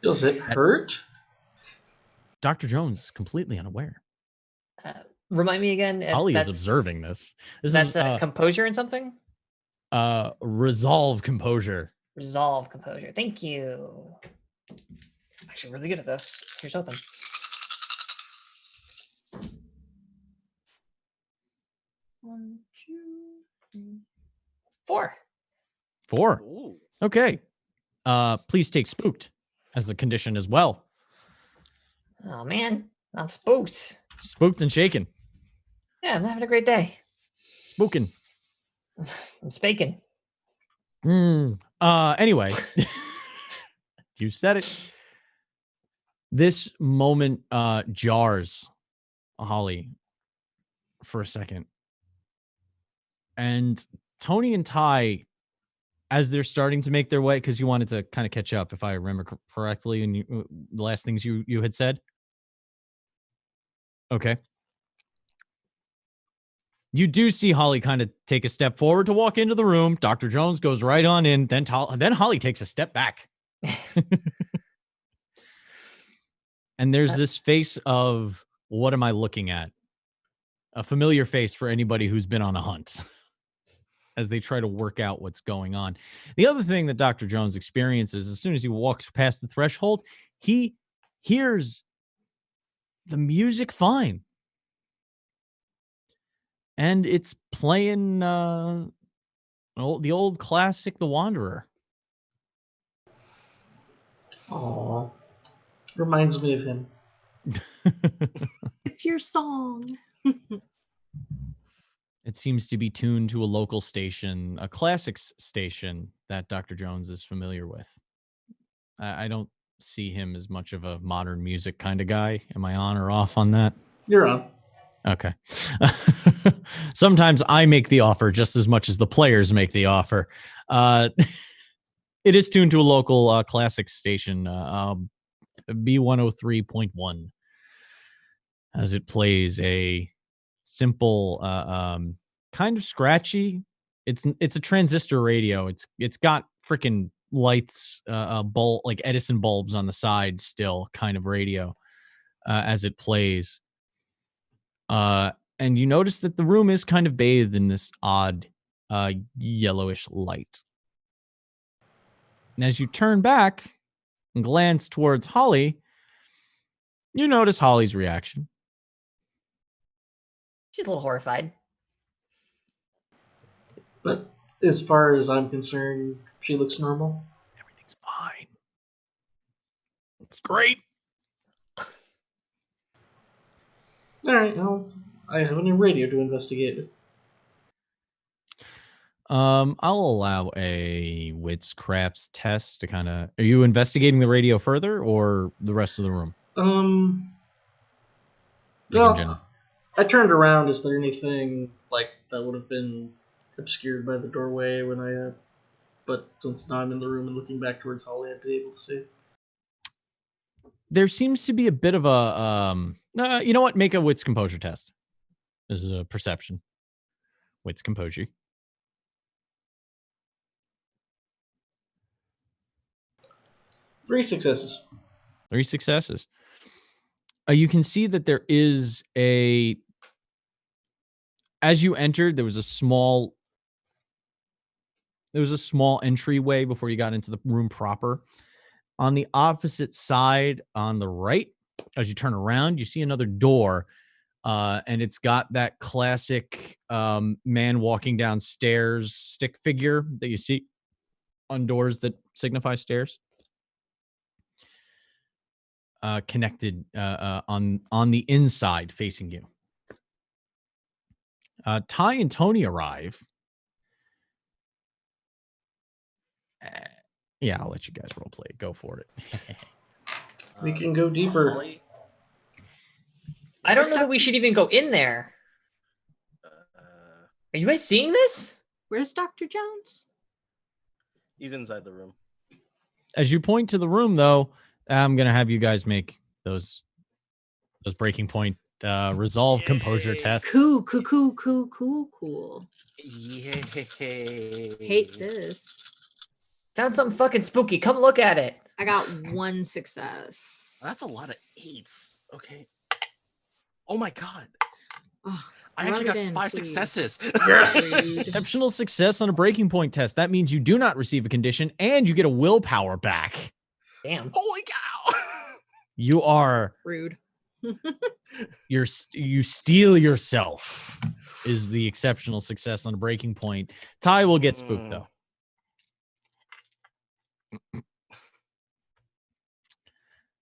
Does it hurt? Dr. Jones is completely unaware. Remind me again. Holly is observing this. That's composure and something? Resolve composure. Resolve composure. Thank you. I'm actually really good at this. Here's open. One, 2, 3, 4. 4. Ooh. Okay. Please take spooked as a condition as well. Oh man, I'm spooked. Spooked and shaken. Yeah, I'm having a great day. Spooking. I'm spaking. Anyway. You said it. This moment jars Holly for a second. And Tony and Ty, as they're starting to make their way, because you wanted to kind of catch up, if I remember correctly, and the last things you had said. Okay. You do see Holly kind of take a step forward to walk into the room. Dr. Jones goes right on in. Then Holly takes a step back. And there's this face of, what am I looking at? A familiar face for anybody who's been on a hunt as they try to work out what's going on. The other thing that Dr. Jones experiences, as soon as he walks past the threshold, he hears the music fine. And it's playing the old classic, The Wanderer. Aw. Reminds me of him. It's your song. It seems to be tuned to a local station, a classics station that Dr. Jones is familiar with. I don't see him as much of a modern music kind of guy. Am I on or off on that? You're on. Okay. Sometimes I make the offer just as much as the players make the offer. It is tuned to a local classics station, B103.1, as it plays a simple, kind of scratchy. It's a transistor radio. It's got freaking lights, like Edison bulbs on the side, still kind of radio as it plays. And you notice that the room is kind of bathed in this odd yellowish light. And as you turn back and glance towards Holly, you notice Holly's reaction. She's a little horrified. But as far as I'm concerned, she looks normal. Everything's fine. It's great. Alright, well, I have a new radio to investigate. I'll allow a witchcrafts test to kind of... Are you investigating the radio further or the rest of the room? Well, I turned around. Is there anything like that would have been obscured by the doorway when I but since now I'm in the room and looking back towards Holly, I'd be able to see. There seems to be a bit of a you know what? Make a wits composure test. This is a perception. Wits composure. 3 successes. 3 successes. You can see that there is as you entered, there was a small entryway before you got into the room proper. On the opposite side, on the right, as you turn around, you see another door, and it's got that classic man walking down stairs stick figure that you see on doors that signify stairs. Connected on the inside facing you. Ty and Tony arrive. Yeah, I'll let you guys role play. Go for it. We can go deeper. Holly, I don't know that we should even go in there. Are you guys seeing this? Where's Dr. Jones? he's inside the room. As you point to the room, though, I'm gonna have you guys make those breaking point resolve composure Yay. tests. Cool. Yay. Hate this. Found something fucking spooky. Come look at it. I got 1 success. That's a lot of 8s. Okay. Oh my god. Oh, I actually rub got it in, 5 please. successes. Rude. Exceptional success on a breaking point test. That means you do not receive a condition and you get a willpower back. Damn. Holy cow. You are Rude. you steal yourself is the exceptional success on a breaking point. Ty will get spooked though.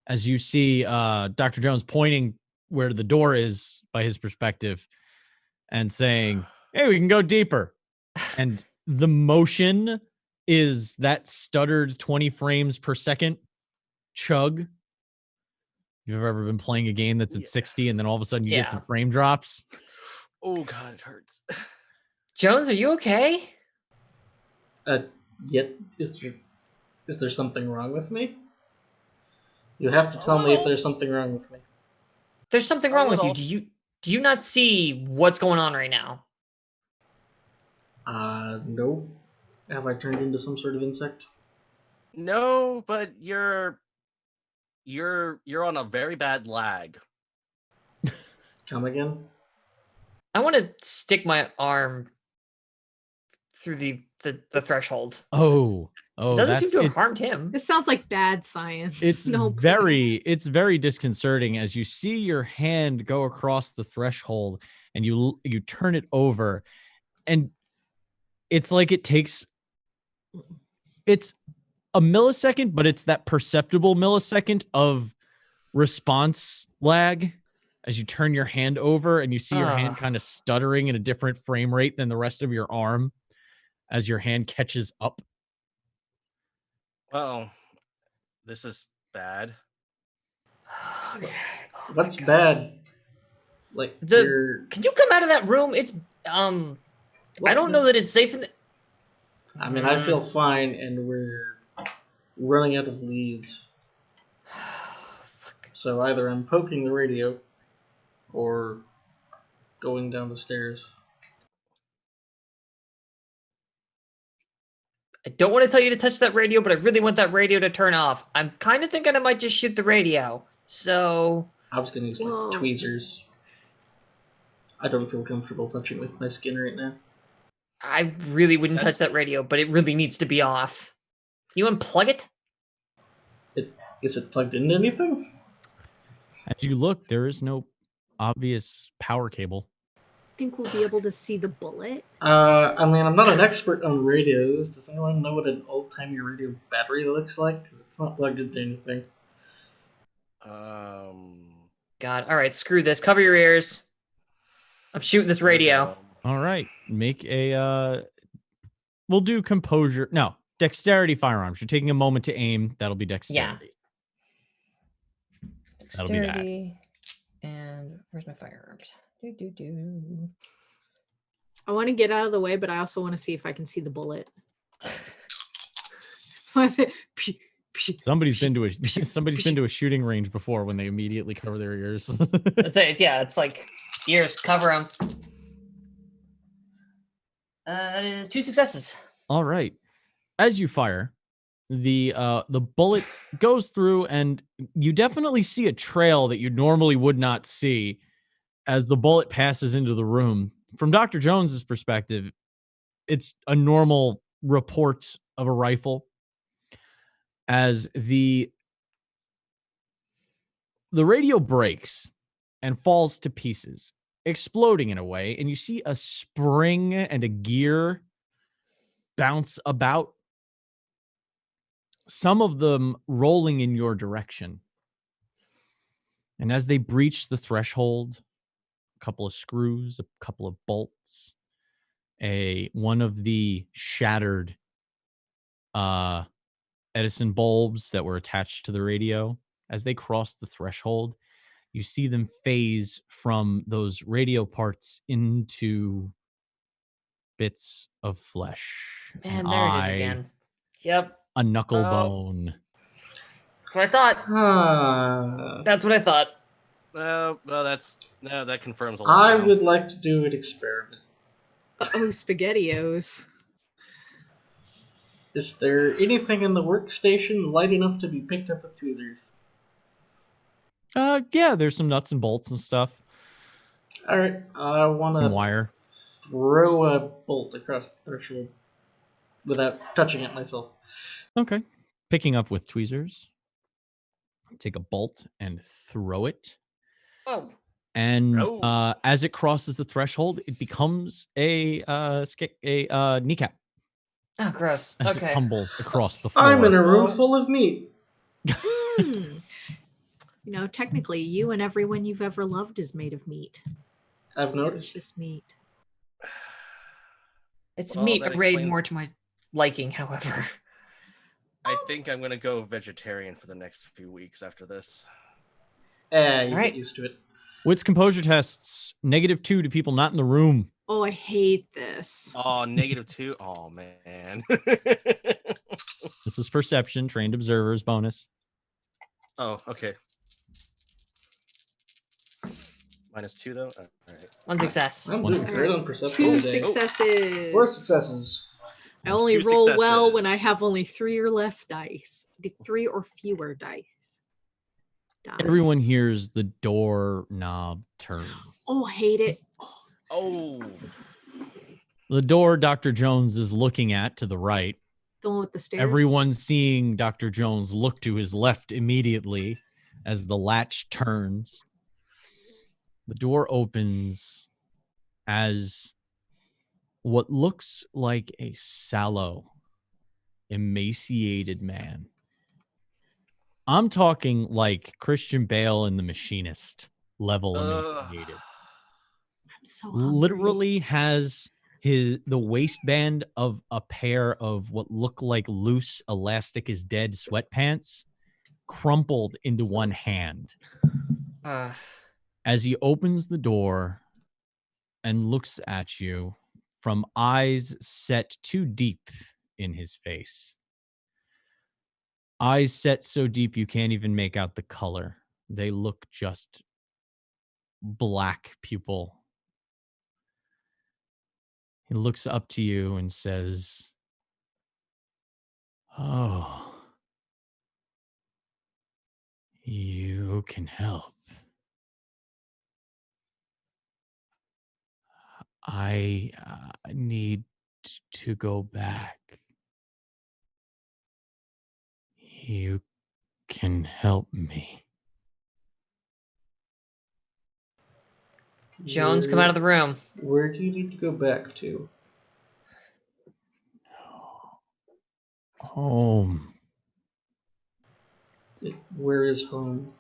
As you see Dr. Jones pointing where the door is by his perspective and saying, hey, we can go deeper. And the motion is that stuttered 20 frames per second chug You've ever been playing a game that's at 60 and then all of a sudden you get some frame drops? Oh god, it hurts. Jones, are you okay? Yet is there something wrong with me? You have to tell me if there's something wrong with me. There's something wrong with you. Do you not see what's going on right now? No. Have I turned into some sort of insect? No, but you're on a very bad lag. Come again? I want to stick my arm through the threshold. Oh, it doesn't seem to have harmed him. This sounds like bad science. It's very disconcerting as you see your hand go across the threshold and you turn it over, and it's like it's a millisecond, but it's that perceptible millisecond of response lag as you turn your hand over and you see your hand kind of stuttering in a different frame rate than the rest of your arm as your hand catches up. Well, this is bad. What's bad? Like Can you come out of that room? It's I don't know that it's safe in the... I mean, I feel fine, and we're running out of leads. So either I'm poking the radio, or going down the stairs. I don't want to tell you to touch that radio, but I really want that radio to turn off. I'm kind of thinking I might just shoot the radio. So... I was going to use like tweezers. I don't feel comfortable touching with my skin right now. I really wouldn't touch that radio, but it really needs to be off. You unplug it? Is it plugged into anything? As you look, there is no obvious power cable. Think we'll be able to see the bullet? I mean, I'm not an expert on radios. Does anyone know what an old-timey radio battery looks like? Because it's not plugged into anything. God, all right, screw this. Cover your ears. I'm shooting this radio. All right, make a. We'll do composure. No, dexterity firearms. You're taking a moment to aim. That'll be dexterity. Yeah. That'll be that. And where's my firearms? I want to get out of the way, but I also want to see if I can see the bullet. Somebody's been to a shooting range before when they immediately cover their ears. That's it. Yeah, it's like ears, cover them. That is 2 successes. All right. As you fire, the bullet goes through, and you definitely see a trail that you normally would not see as the bullet passes into the room. From Dr. Jones's perspective, it's a normal report of a rifle. As the radio breaks and falls to pieces, exploding in a way, and you see a spring and a gear bounce about, some of them rolling in your direction. And as they breach the threshold, a couple of screws, a couple of bolts, one of the shattered Edison bulbs that were attached to the radio, as they cross the threshold, you see them phase from those radio parts into bits of flesh. Man, there it is again. Yep. A knuckle bone. That's what I thought. That's what I thought. Well, that confirms a lot. I would like to do an experiment. Oh, SpaghettiOs. Is there anything in the workstation light enough to be picked up with tweezers? Yeah, there's some nuts and bolts and stuff. All right, I want to wire. Throw a bolt across the threshold without touching it myself. Okay. Picking up with tweezers. Take a bolt and throw it. Oh. And as it crosses the threshold, it becomes a kneecap. Oh, gross. As Okay. it tumbles across the floor. I'm in a room full of meat. You know, technically, you and everyone you've ever loved is made of meat. I've noticed. It's just meat. It's meat arrayed more to my liking, however. I think I'm going to go vegetarian for the next few weeks after this. You Alright. get used to it. Wits composure tests, -2 to people not in the room. Oh, I hate this. Oh, -2. Oh man. This is perception, trained observers bonus. Oh, okay. -2 though. All right. One success. I'm One doing great on perception 2 today. successes. 4 successes. I only 2 roll well when successes. I have only 3 or less dice. The 3 or fewer dice. Die. Everyone hears the door knob turn. Oh, I hate it. Oh. The door Dr. Jones is looking at to the right. The one with the stairs. Everyone seeing Dr. Jones look to his left immediately as the latch turns. The door opens as what looks like a sallow, emaciated man. I'm talking like Christian Bale in The Machinist level emaciated. I'm so hungry. Literally has the waistband of a pair of what look like loose elastic is dead sweatpants crumpled into one hand. As he opens the door and looks at you from eyes set too deep in his face. Eyes set so deep you can't even make out the color. They look just black pupil. He looks up to you and says, "Oh, you can help. I need to go back. You can help me." Jones, come out of the room. Where do you need to go back to? Home. Where is home?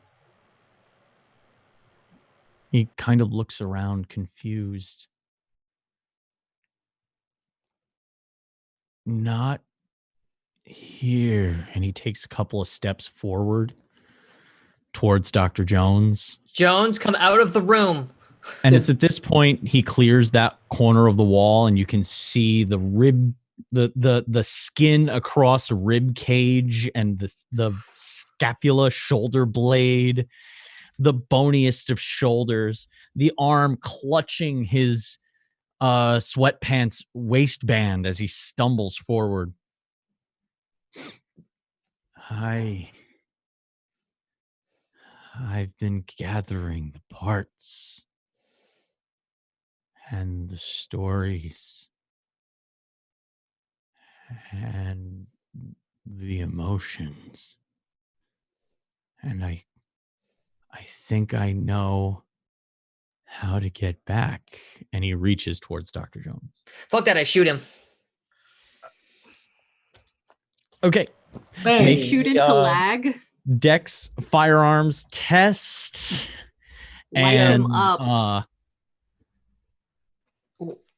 He kind of looks around confused. Not here. And he takes a couple of steps forward towards Dr. Jones. Jones, come out of the room. And it's at this point he clears that corner of the wall and you can see the rib, the skin across rib cage and the scapula shoulder blade, the boniest of shoulders, the arm clutching his sweatpants waistband as he stumbles forward. I've been gathering the parts and the stories and the emotions. And I think I know how to get back. And he reaches towards Dr. Jones. Fuck that, I shoot him. Okay. Hey, You shoot into lag. Dex firearms test. Light and him up.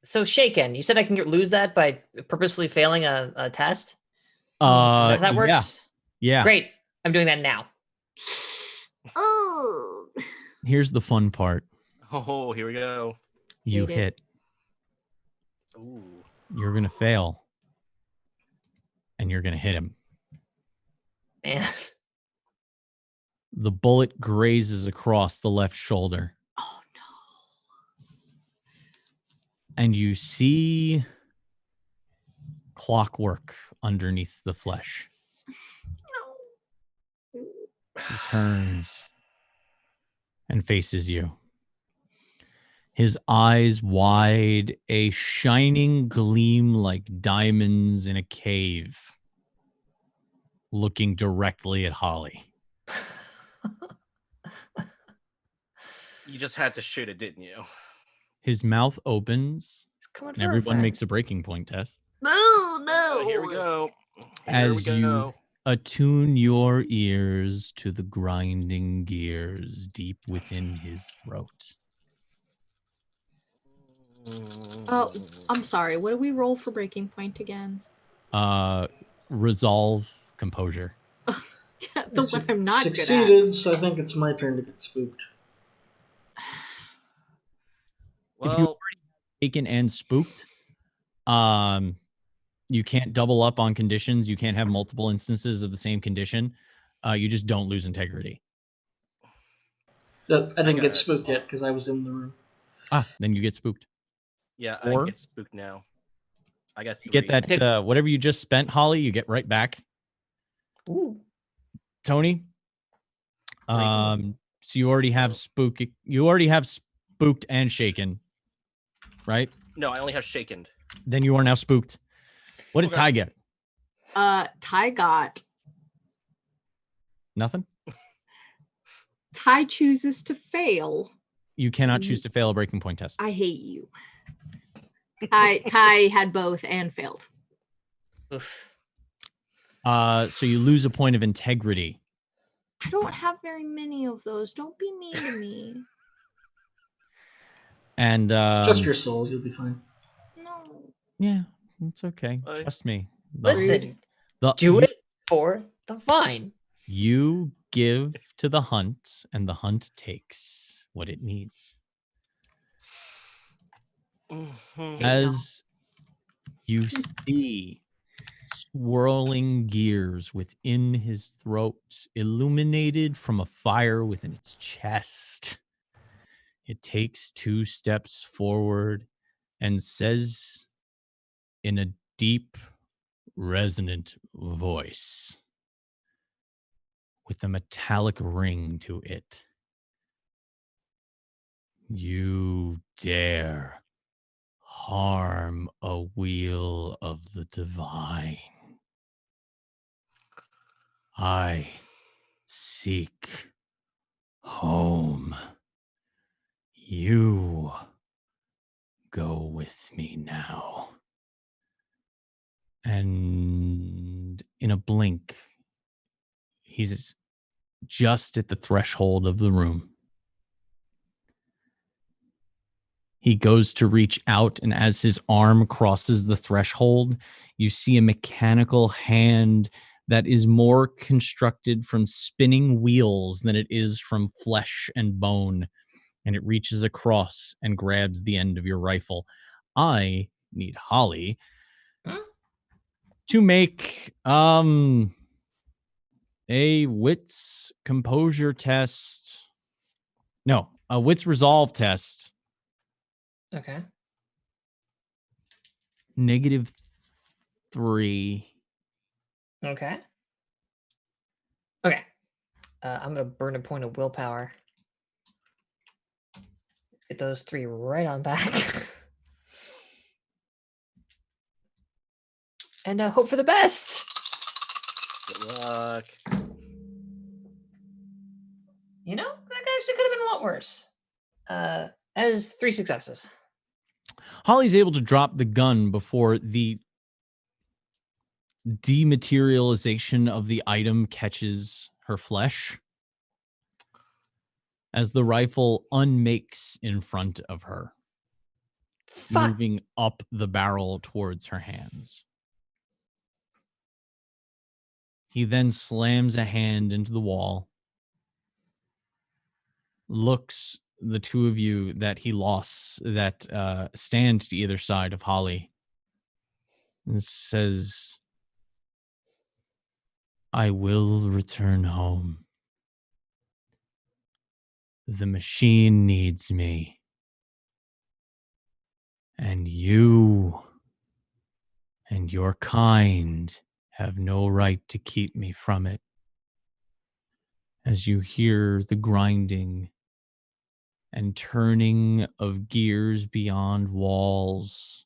So Shaken, you said I can lose that by purposefully failing a test? That works? Yeah. Great. I'm doing that now. Oh. Here's the fun part. Oh, here we go. You Hate hit. Ooh. You're going to fail. And you're going to hit him. Man. The bullet grazes across the left shoulder. Oh no. And you see clockwork underneath the flesh. No. He turns and faces you. His eyes wide, a shining gleam like diamonds in a cave, looking directly at Holly. You just had to shoot it, didn't you? His mouth opens, He's coming and everyone back. makes a breaking point test. No. Oh, here we go. As you attune your ears to the grinding gears deep within his throat. Oh, I'm sorry. What do we roll for breaking point again? Resolve composure. The one I'm not good at. Succeeded, so I think it's my turn to get spooked. If you Well, already taken and spooked, you can't double up on conditions. You can't have multiple instances of the same condition. You just don't lose integrity. I didn't got get it. spooked yet because I was in the room. Then you get spooked. yeah, Or- I get spooked now. I got 3. You get that whatever you just spent, Holly, you get right back. Ooh. Tony. So you already have spook. You already have spooked and shaken, right? No, I only have shaken. Then you are now spooked. What did Okay. Ty get? Ty got. Nothing. Ty chooses to fail. You cannot choose to fail a breaking point test. I hate you. Ty had both and failed. Oof. So you lose a point of integrity. I don't have very many of those. Don't be mean to me. And It's just your soul. You'll be fine. No. yeah, it's okay. Bye. Trust me. Listen, do you, it for the fine. You give to the hunt, and the hunt takes what it needs. Mhm. As you see swirling gears within his throat, illuminated from a fire within its chest, it takes 2 steps forward and says in a deep, resonant voice with a metallic ring to it, "You dare harm a wheel of the divine. I seek home. You go with me now." And in a blink, he's just at the threshold of the room. He goes to reach out, and as his arm crosses the threshold, you see a mechanical hand that is more constructed from spinning wheels than it is from flesh and bone. And it reaches across and grabs the end of your rifle. I need Holly to make a wits composure test. No, a wits resolve test. Okay. -3. Okay. Okay. I'm gonna burn a point of willpower. Get those 3 right on back. And hope for the best. Good luck. You know, that actually could have been a lot worse. That is 3 successes. Holly's able to drop the gun before the dematerialization of the item catches her flesh, as the rifle unmakes in front of her, Fuck. moving up the barrel towards her hands. He then slams a hand into the wall, looks the 2 of you that he lost, that stand to either side of Holly, and says, "I will return home. The machine needs me. And you and your kind have no right to keep me from it." As you hear the grinding and turning of gears beyond walls,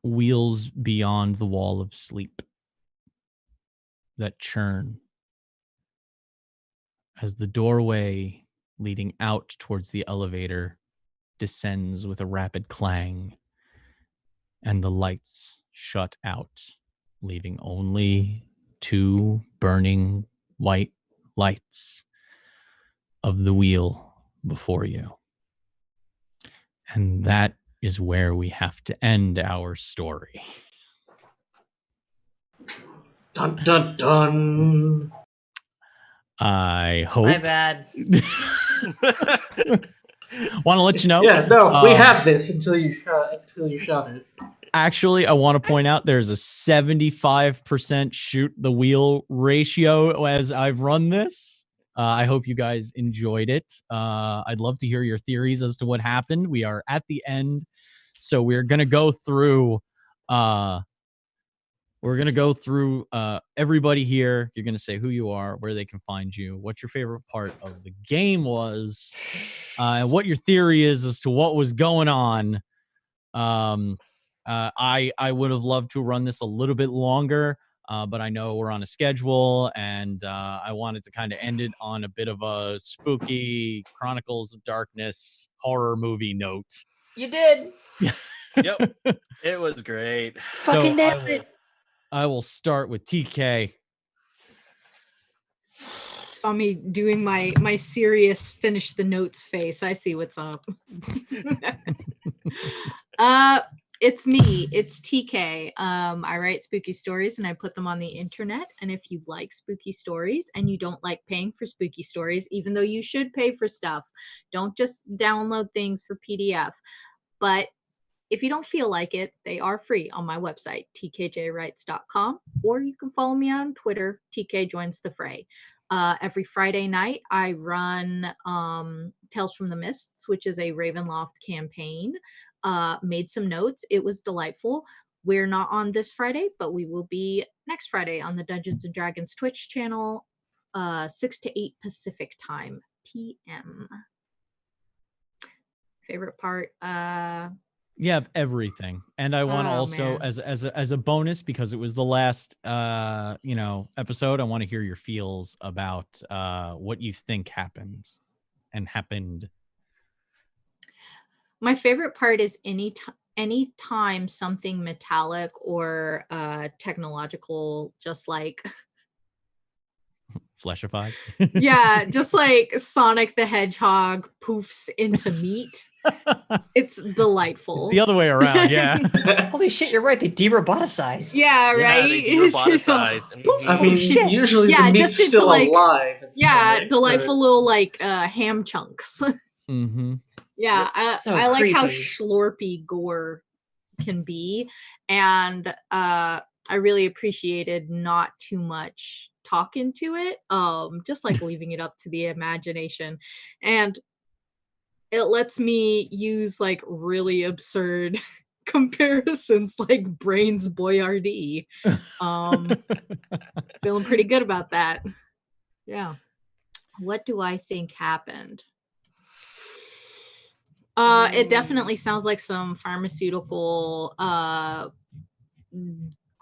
wheels beyond the wall of sleep that churn, as the doorway leading out towards the elevator descends with a rapid clang, and the lights shut out, leaving only 2 burning white lights of the wheel before you. And that is where we have to end our story. Dun dun dun. I hope. My bad. Want to let you know? Yeah, no, we had this until you shot it. Actually, I want to point out there's a 75% shoot the wheel ratio as I've run this. I hope you guys enjoyed it. I'd love to hear your theories as to what happened. We are at the end, so we're gonna go through. Everybody here. You're gonna say who you are, where they can find you, what your favorite part of the game was, and what your theory is as to what was going on. I would have loved to run this a little bit longer, but I know we're on a schedule, and I wanted to kind of end it on a bit of a spooky Chronicles of Darkness horror movie note. You did. Yep, it was great. Fucking nailed it. I will start with TK. Saw me doing my serious finish the notes face. I see what's up. It's me. It's TK. I write spooky stories and I put them on the internet. And if you like spooky stories and you don't like paying for spooky stories, even though you should pay for stuff, don't just download things for PDF. But if you don't feel like it, they are free on my website, tkjwrites.com, or you can follow me on Twitter, TK Joins the Fray. Every Friday night, I run Tales from the Mists, which is a Ravenloft campaign. Made some notes. It was delightful. We're not on this Friday, but we will be next Friday on the Dungeons & Dragons Twitch channel, 6 to 8 Pacific time, PM. Favorite part? You have everything, and I want to also, man. as a bonus, because it was the last episode, I want to hear your feels about what you think happens and happened. My favorite part is any time something metallic or technological, just like Fleshified. yeah, just like Sonic the Hedgehog poofs into meat. It's delightful. It's the other way around, yeah. Holy shit, you're right. They de-roboticized. Yeah, right. They de-roboticized. I mean, shit. usually Yeah, the just meat's into, still like- alive. in Yeah, Sonic, delightful little like ham chunks. Mm-hmm. Yeah, So I like how creepy. schlorpy gore can be, and I really appreciated not too much talk into it, just like leaving it up to the imagination, and it lets me use like really absurd comparisons like Brains Boyardee. Feeling pretty good about that. Yeah. What do I think happened? It definitely sounds like some pharmaceutical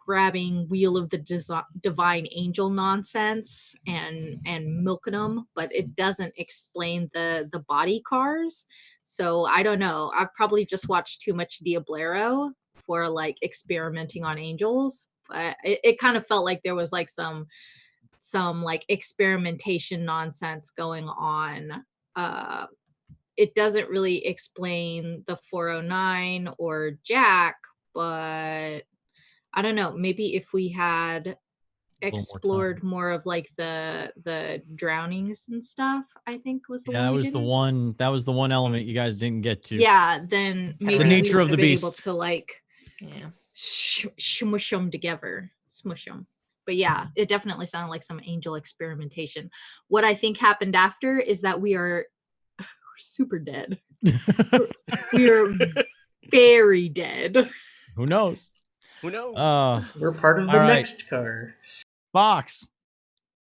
grabbing Wheel of the Divine Angel nonsense and milking them, but it doesn't explain the body cars. So I don't know. I've probably just watched too much Diablero for like experimenting on angels. But it kind of felt like there was like some like experimentation nonsense going on. It doesn't really explain the 409 or Jack, but I don't know. Maybe if we had explored more of like the drownings and stuff, I think was the one. That we was the didn't. one. That was the one element you guys didn't get to. Yeah, then maybe The nature we of the would have been able beast. to like smush them together, smush them. But yeah, it definitely sounded like some angel experimentation. What I think happened after is that we're super dead. We are very dead. Who knows? Who knows? We're part of the all right. next car. Fox.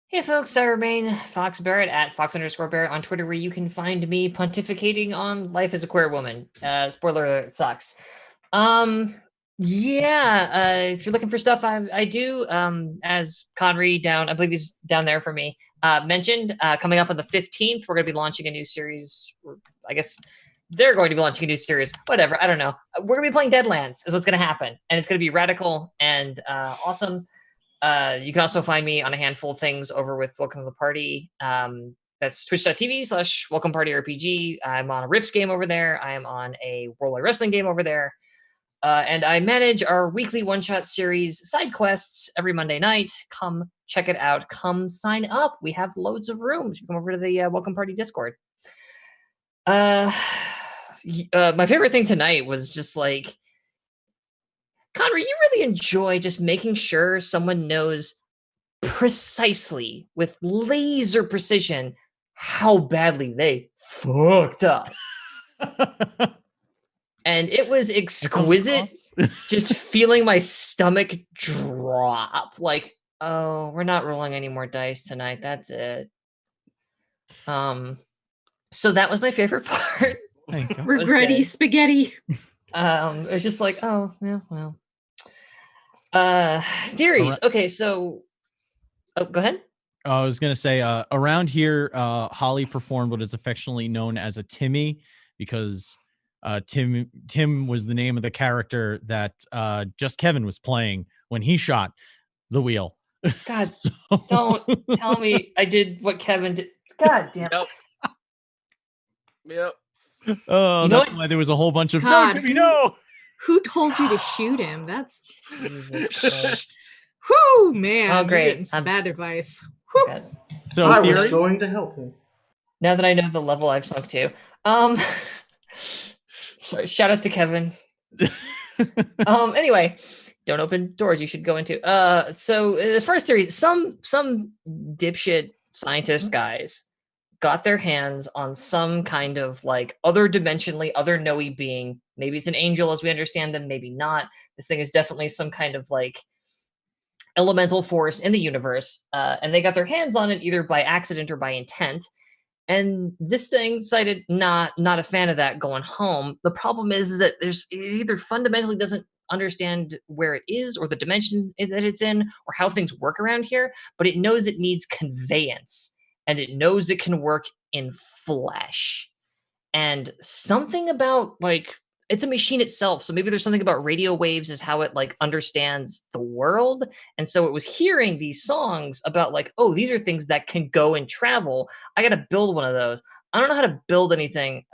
Hey folks, I remain Fox Barrett at Fox_Barrett on Twitter, where you can find me pontificating on life as a queer woman. Spoiler alert, it sucks. If you're looking for stuff, I do, as Conry down, I believe he's down there for me, mentioned, coming up on the 15th, we're going to be launching a new series. I guess they're going to be launching a new series. Whatever, I don't know. We're going to be playing Deadlands is what's going to happen. And it's going to be radical and awesome. You can also find me on a handful of things over with Welcome to the Party. That's twitch.tv/Welcome Party RPG. I'm on a Rifts game over there. I am on a Worldwide Wrestling game over there. and I manage our weekly one-shot series side quests every Monday night. Come check it out. Come sign up. We have loads of rooms. You come over to the Welcome Party Discord. My favorite thing tonight was just like, Connor, you really enjoy just making sure someone knows precisely, with laser precision, how badly they fucked up. And it was exquisite, just feeling my stomach drop. Like, oh, we're not rolling any more dice tonight. That's it. So that was my favorite part. Regretty spaghetti. It was just like, oh, yeah, well. Theories. Okay, so go ahead. I was gonna say, around here, Holly performed what is affectionately known as a Timmy, because Tim was the name of the character that Just Kevin was playing when he shot the wheel. God, don't tell me I did what Kevin did. God damn. Yep. Oh, You know that's what? why there was a whole bunch of God, no, Timmy, no. Who told you to shoot him? That's Jesus whoo, man. Oh, You're great. getting some bad advice. Whew. Christ. So I was theory? going to help him. Now that I know the level I've sunk to, sorry, shout outs to Kevin. Anyway, don't open doors you should go into. So as far as theory, some dipshit scientist guys got their hands on some kind of like other dimensionally, other Noe being. Maybe it's an angel as we understand them, maybe not. This thing is definitely some kind of like elemental force in the universe, and they got their hands on it either by accident or by intent. And this thing decided not a fan of that, going home. The problem is that it either fundamentally doesn't understand where it is or the dimension that it's in or how things work around here, but it knows it needs conveyance and it knows it can work in flesh. And something about like, it's a machine itself. So maybe there's something about radio waves is how it like understands the world. And so it was hearing these songs about like, oh, these are things that can go and travel. I got to build one of those. I don't know how to build anything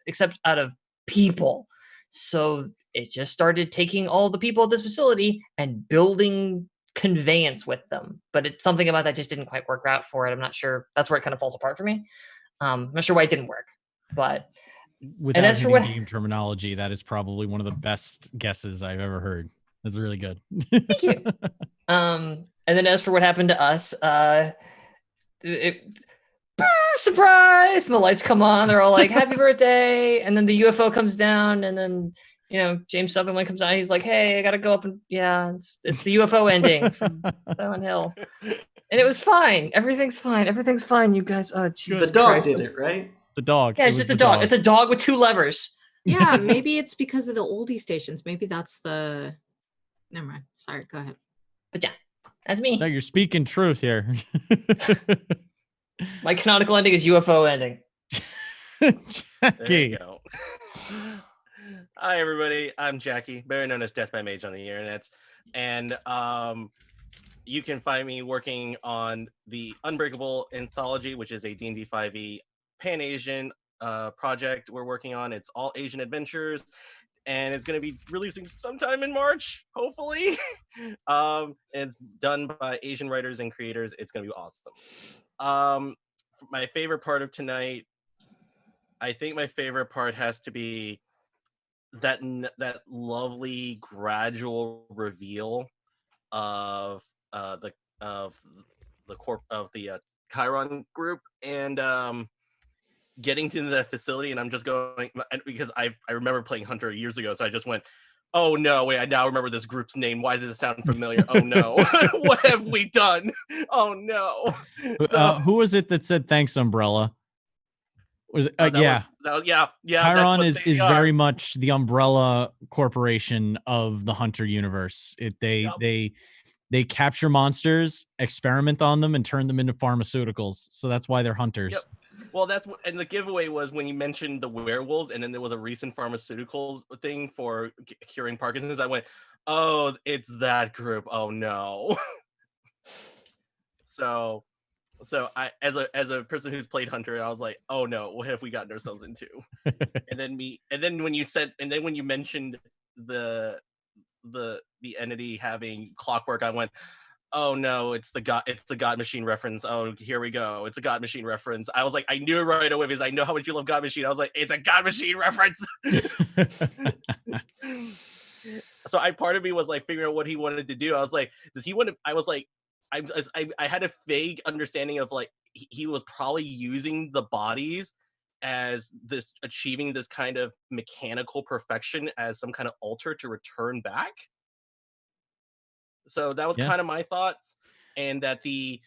except out of people. So it just started taking all the people at this facility and building conveyance with them. But it's something about that just didn't quite work out for it. I'm not sure. That's where it kind of falls apart for me. I'm not sure why it didn't work, but Without as for hitting what- game terminology, that is probably one of the best guesses I've ever heard. That's really good. Thank you. And then as for what happened to us, surprise! And the lights come on. They're all like, "Happy birthday!" And then the UFO comes down, and then James Sutherland comes out. He's like, "Hey, I gotta go up and it's the UFO ending from Silent Hill." And it was fine. Everything's fine. Everything's fine, you guys. Oh, Jesus The dog Christ. did it, right? The dog. Yeah, it's just a dog. It's a dog with two levers. Yeah, maybe it's because of the oldie stations. Maybe that's the. Never mind. Sorry. Go ahead. But yeah, that's me. No, you're speaking truth here. My canonical ending is UFO ending. There Jackie. you go. Hi, everybody. I'm Jackie, better known as Death by Mage on the internets. And you can find me working on the Unbreakable Anthology, which is a D&D 5e Pan-Asian project we're working on. It's all Asian adventures, and it's going to be releasing sometime in March, hopefully. It's done by Asian writers and creators. It's going to be awesome. My favorite part of tonight, I think my favorite part has to be that lovely gradual reveal of the Chiron group, and getting to the facility, and I'm just going, because I remember playing Hunter years ago, so I just went, oh no, wait, I now remember this group's name. Why does it sound familiar? Oh no, what have we done? Oh no. So, Who was it that said thanks, Umbrella? Was it? Yeah. Chiron is very much the umbrella corporation of the Hunter universe. They capture monsters, experiment on them, and turn them into pharmaceuticals. So that's why they're hunters. Yep. Well, and the giveaway was when you mentioned the werewolves, and then there was a recent pharmaceuticals thing for curing Parkinson's. I went, oh, it's that group. Oh no. So I, as a person who's played Hunter, I was like, oh no, what have we gotten ourselves into? and then when you mentioned the entity having clockwork, I went, oh no, it's a God Machine reference. Oh, here we go. It's a God Machine reference. I was like, I knew it right away because I know how much you love God Machine. I was like, it's a God Machine reference. So part of me was like figuring out what he wanted to do. I was like, does he want to? I was like, I had a vague understanding of like he was probably using the bodies as this achieving this kind of mechanical perfection as some kind of altar to return back. So that was kind of my thoughts, and that the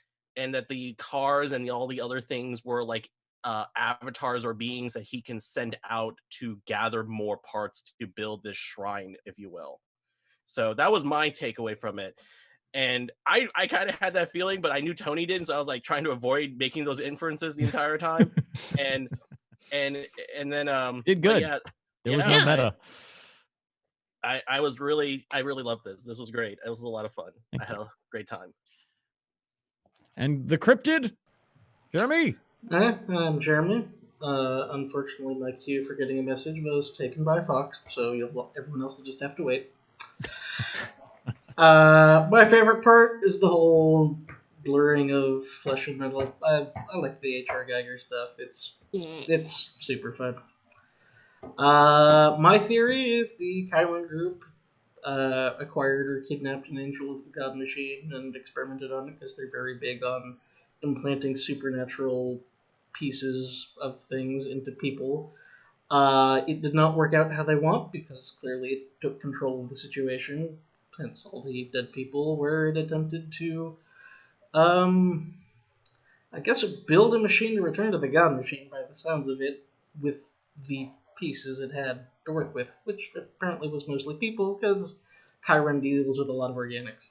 cars and all the other things were like avatars or beings that he can send out to gather more parts to build this shrine, if you will. So that was my takeaway from it. And I kind of had that feeling, but I knew Tony didn't, so I was like trying to avoid making those inferences the entire time. and then did good. Yeah, there was no meta. I really loved this. This was great. It was a lot of fun. I had a great time. And the cryptid, Jeremy. I'm Jeremy. Unfortunately, my cue for getting a message was taken by Fox, so everyone else will just have to wait. My favorite part is the whole blurring of flesh and metal. I like the H.R. Geiger stuff. It's super fun. My theory is the Chiron group acquired or kidnapped an angel of the God Machine and experimented on it because they're very big on implanting supernatural pieces of things into people. It did not work out how they want because clearly it took control of the situation, hence all the dead people, where it attempted to, I guess, build a machine to return to the God Machine by the sounds of it, with the pieces it had to work with, which apparently was mostly people because Chiron deals with a lot of organics.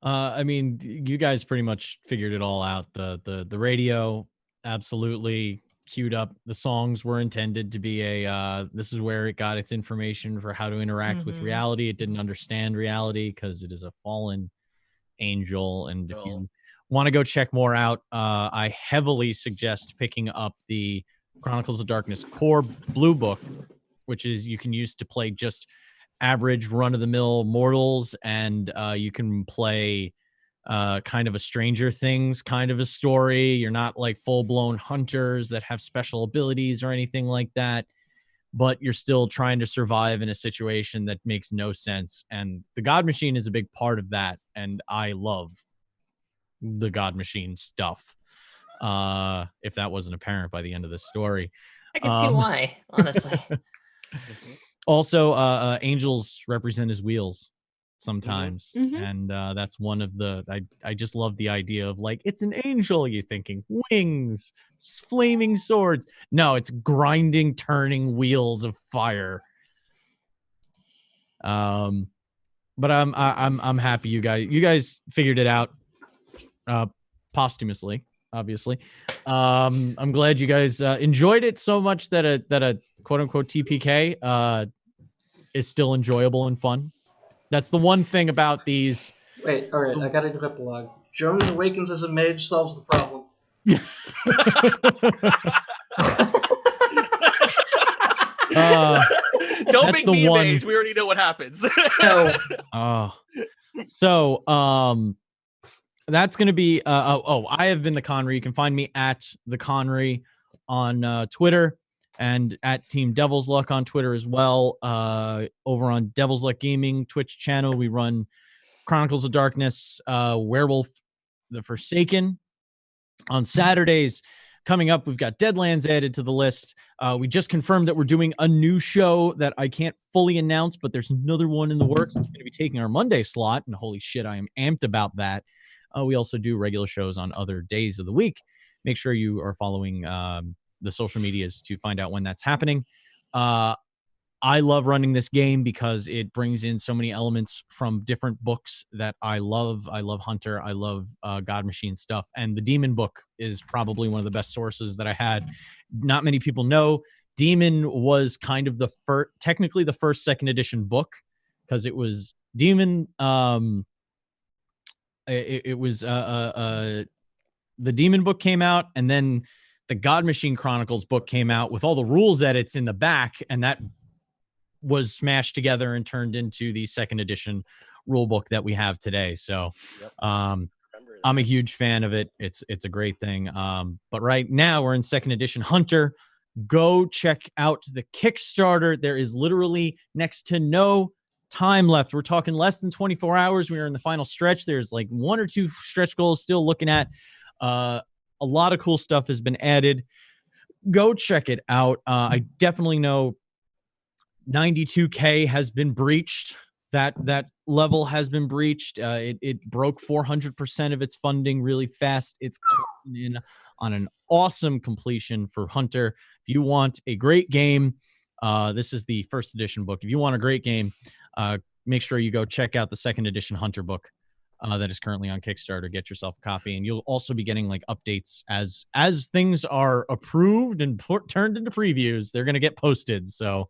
I mean, you guys pretty much figured it all out. The radio absolutely queued up. The songs were intended to be this is where it got its information for how to interact with reality. It didn't understand reality because it is a fallen angel. And if you want to go check more out, I heavily suggest picking up the Chronicles of Darkness core blue book, which is you can use to play just average run-of-the-mill mortals, and you can play kind of a Stranger Things kind of a story. You're not like full-blown hunters that have special abilities or anything like that, but you're still trying to survive in a situation that makes no sense. And the God Machine is a big part of that, and I love the God Machine stuff. If that wasn't apparent by the end of this story. I can see why, honestly. Also, angels represent his wheels sometimes. And that's one of the, I just love the idea of like, it's an angel, you're thinking wings, flaming swords. No, it's grinding, turning wheels of fire. But I'm happy you guys figured it out posthumously, obviously. I'm glad you guys enjoyed it so much that a quote unquote TPK is still enjoyable and fun. That's the one thing about these. Wait, all right, I gotta do epilogue. Jones awakens as a mage, solves the problem. Don't make me a mage. We already know what happens. No. So that's going to be I have been the Conry. You can find me at the Conry on Twitter and at Team Devil's Luck on Twitter as well. Over on Devil's Luck Gaming Twitch channel, we run Chronicles of Darkness, Werewolf the Forsaken on Saturdays. Coming up, we've got Deadlands added to the list. We just confirmed that we're doing a new show that I can't fully announce, but there's another one in the works that's going to be taking our Monday slot, and holy shit, I am amped about that. We also do regular shows on other days of the week. Make sure you are following the social medias to find out when that's happening. I love running this game because it brings in so many elements from different books that I love. I love Hunter. I love God Machine stuff. And the Demon book is probably one of the best sources that I had. Not many people know. Demon was kind of technically the first second edition book, because it was Demon. It was the Demon book came out, and then the God Machine Chronicles book came out with all the rules edits in the back, and that was smashed together and turned into the second edition rule book that we have today. So I'm a huge fan of it. It's a great thing. But right now we're in second edition Hunter. Go check out the Kickstarter. There is literally next to no time left. We're talking less than 24 hours. We are in the final stretch. There's like 1 or 2 stretch goals still looking at. A lot of cool stuff has been added. Go check it out. I definitely know 92K has been breached. That level has been breached. It broke 400% of its funding really fast. It's closing in on an awesome completion for Hunter. If you want a great game, this is the first edition book. If you want a great game, make sure you go check out the second edition Hunter book that is currently on Kickstarter. Get yourself a copy, and you'll also be getting like updates as things are approved and turned into previews. They're going to get posted, so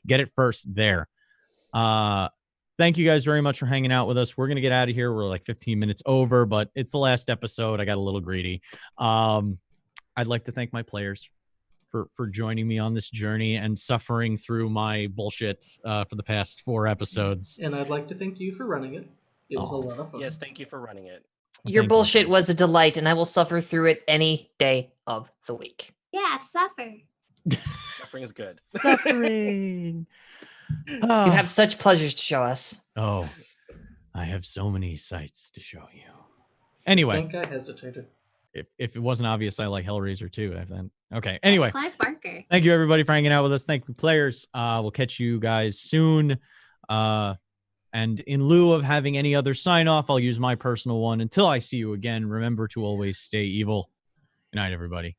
get it first there. Thank you guys very much for hanging out with us. We're going to get out of here. We're like 15 minutes over, but it's the last episode. I got a little greedy. I'd like to thank my players for joining me on this journey and suffering through my bullshit for the past 4 episodes. And I'd like to thank you for running it. It was a lot of fun. Yes, thank you for running it. Your bullshit was a delight, and I will suffer through it any day of the week. Yeah, suffer. Suffering is good. Suffering. You have such pleasures to show us. Oh, I have so many sights to show you. I Anyway, think I hesitated. if it wasn't obvious, I like Hellraiser too. Okay. Anyway, Clive Barker. thank you everybody for hanging out with us. Thank you, players. We'll catch you guys soon. And in lieu of having any other sign off, I'll use my personal one. Until I see you again, remember to always stay evil. Good night, everybody.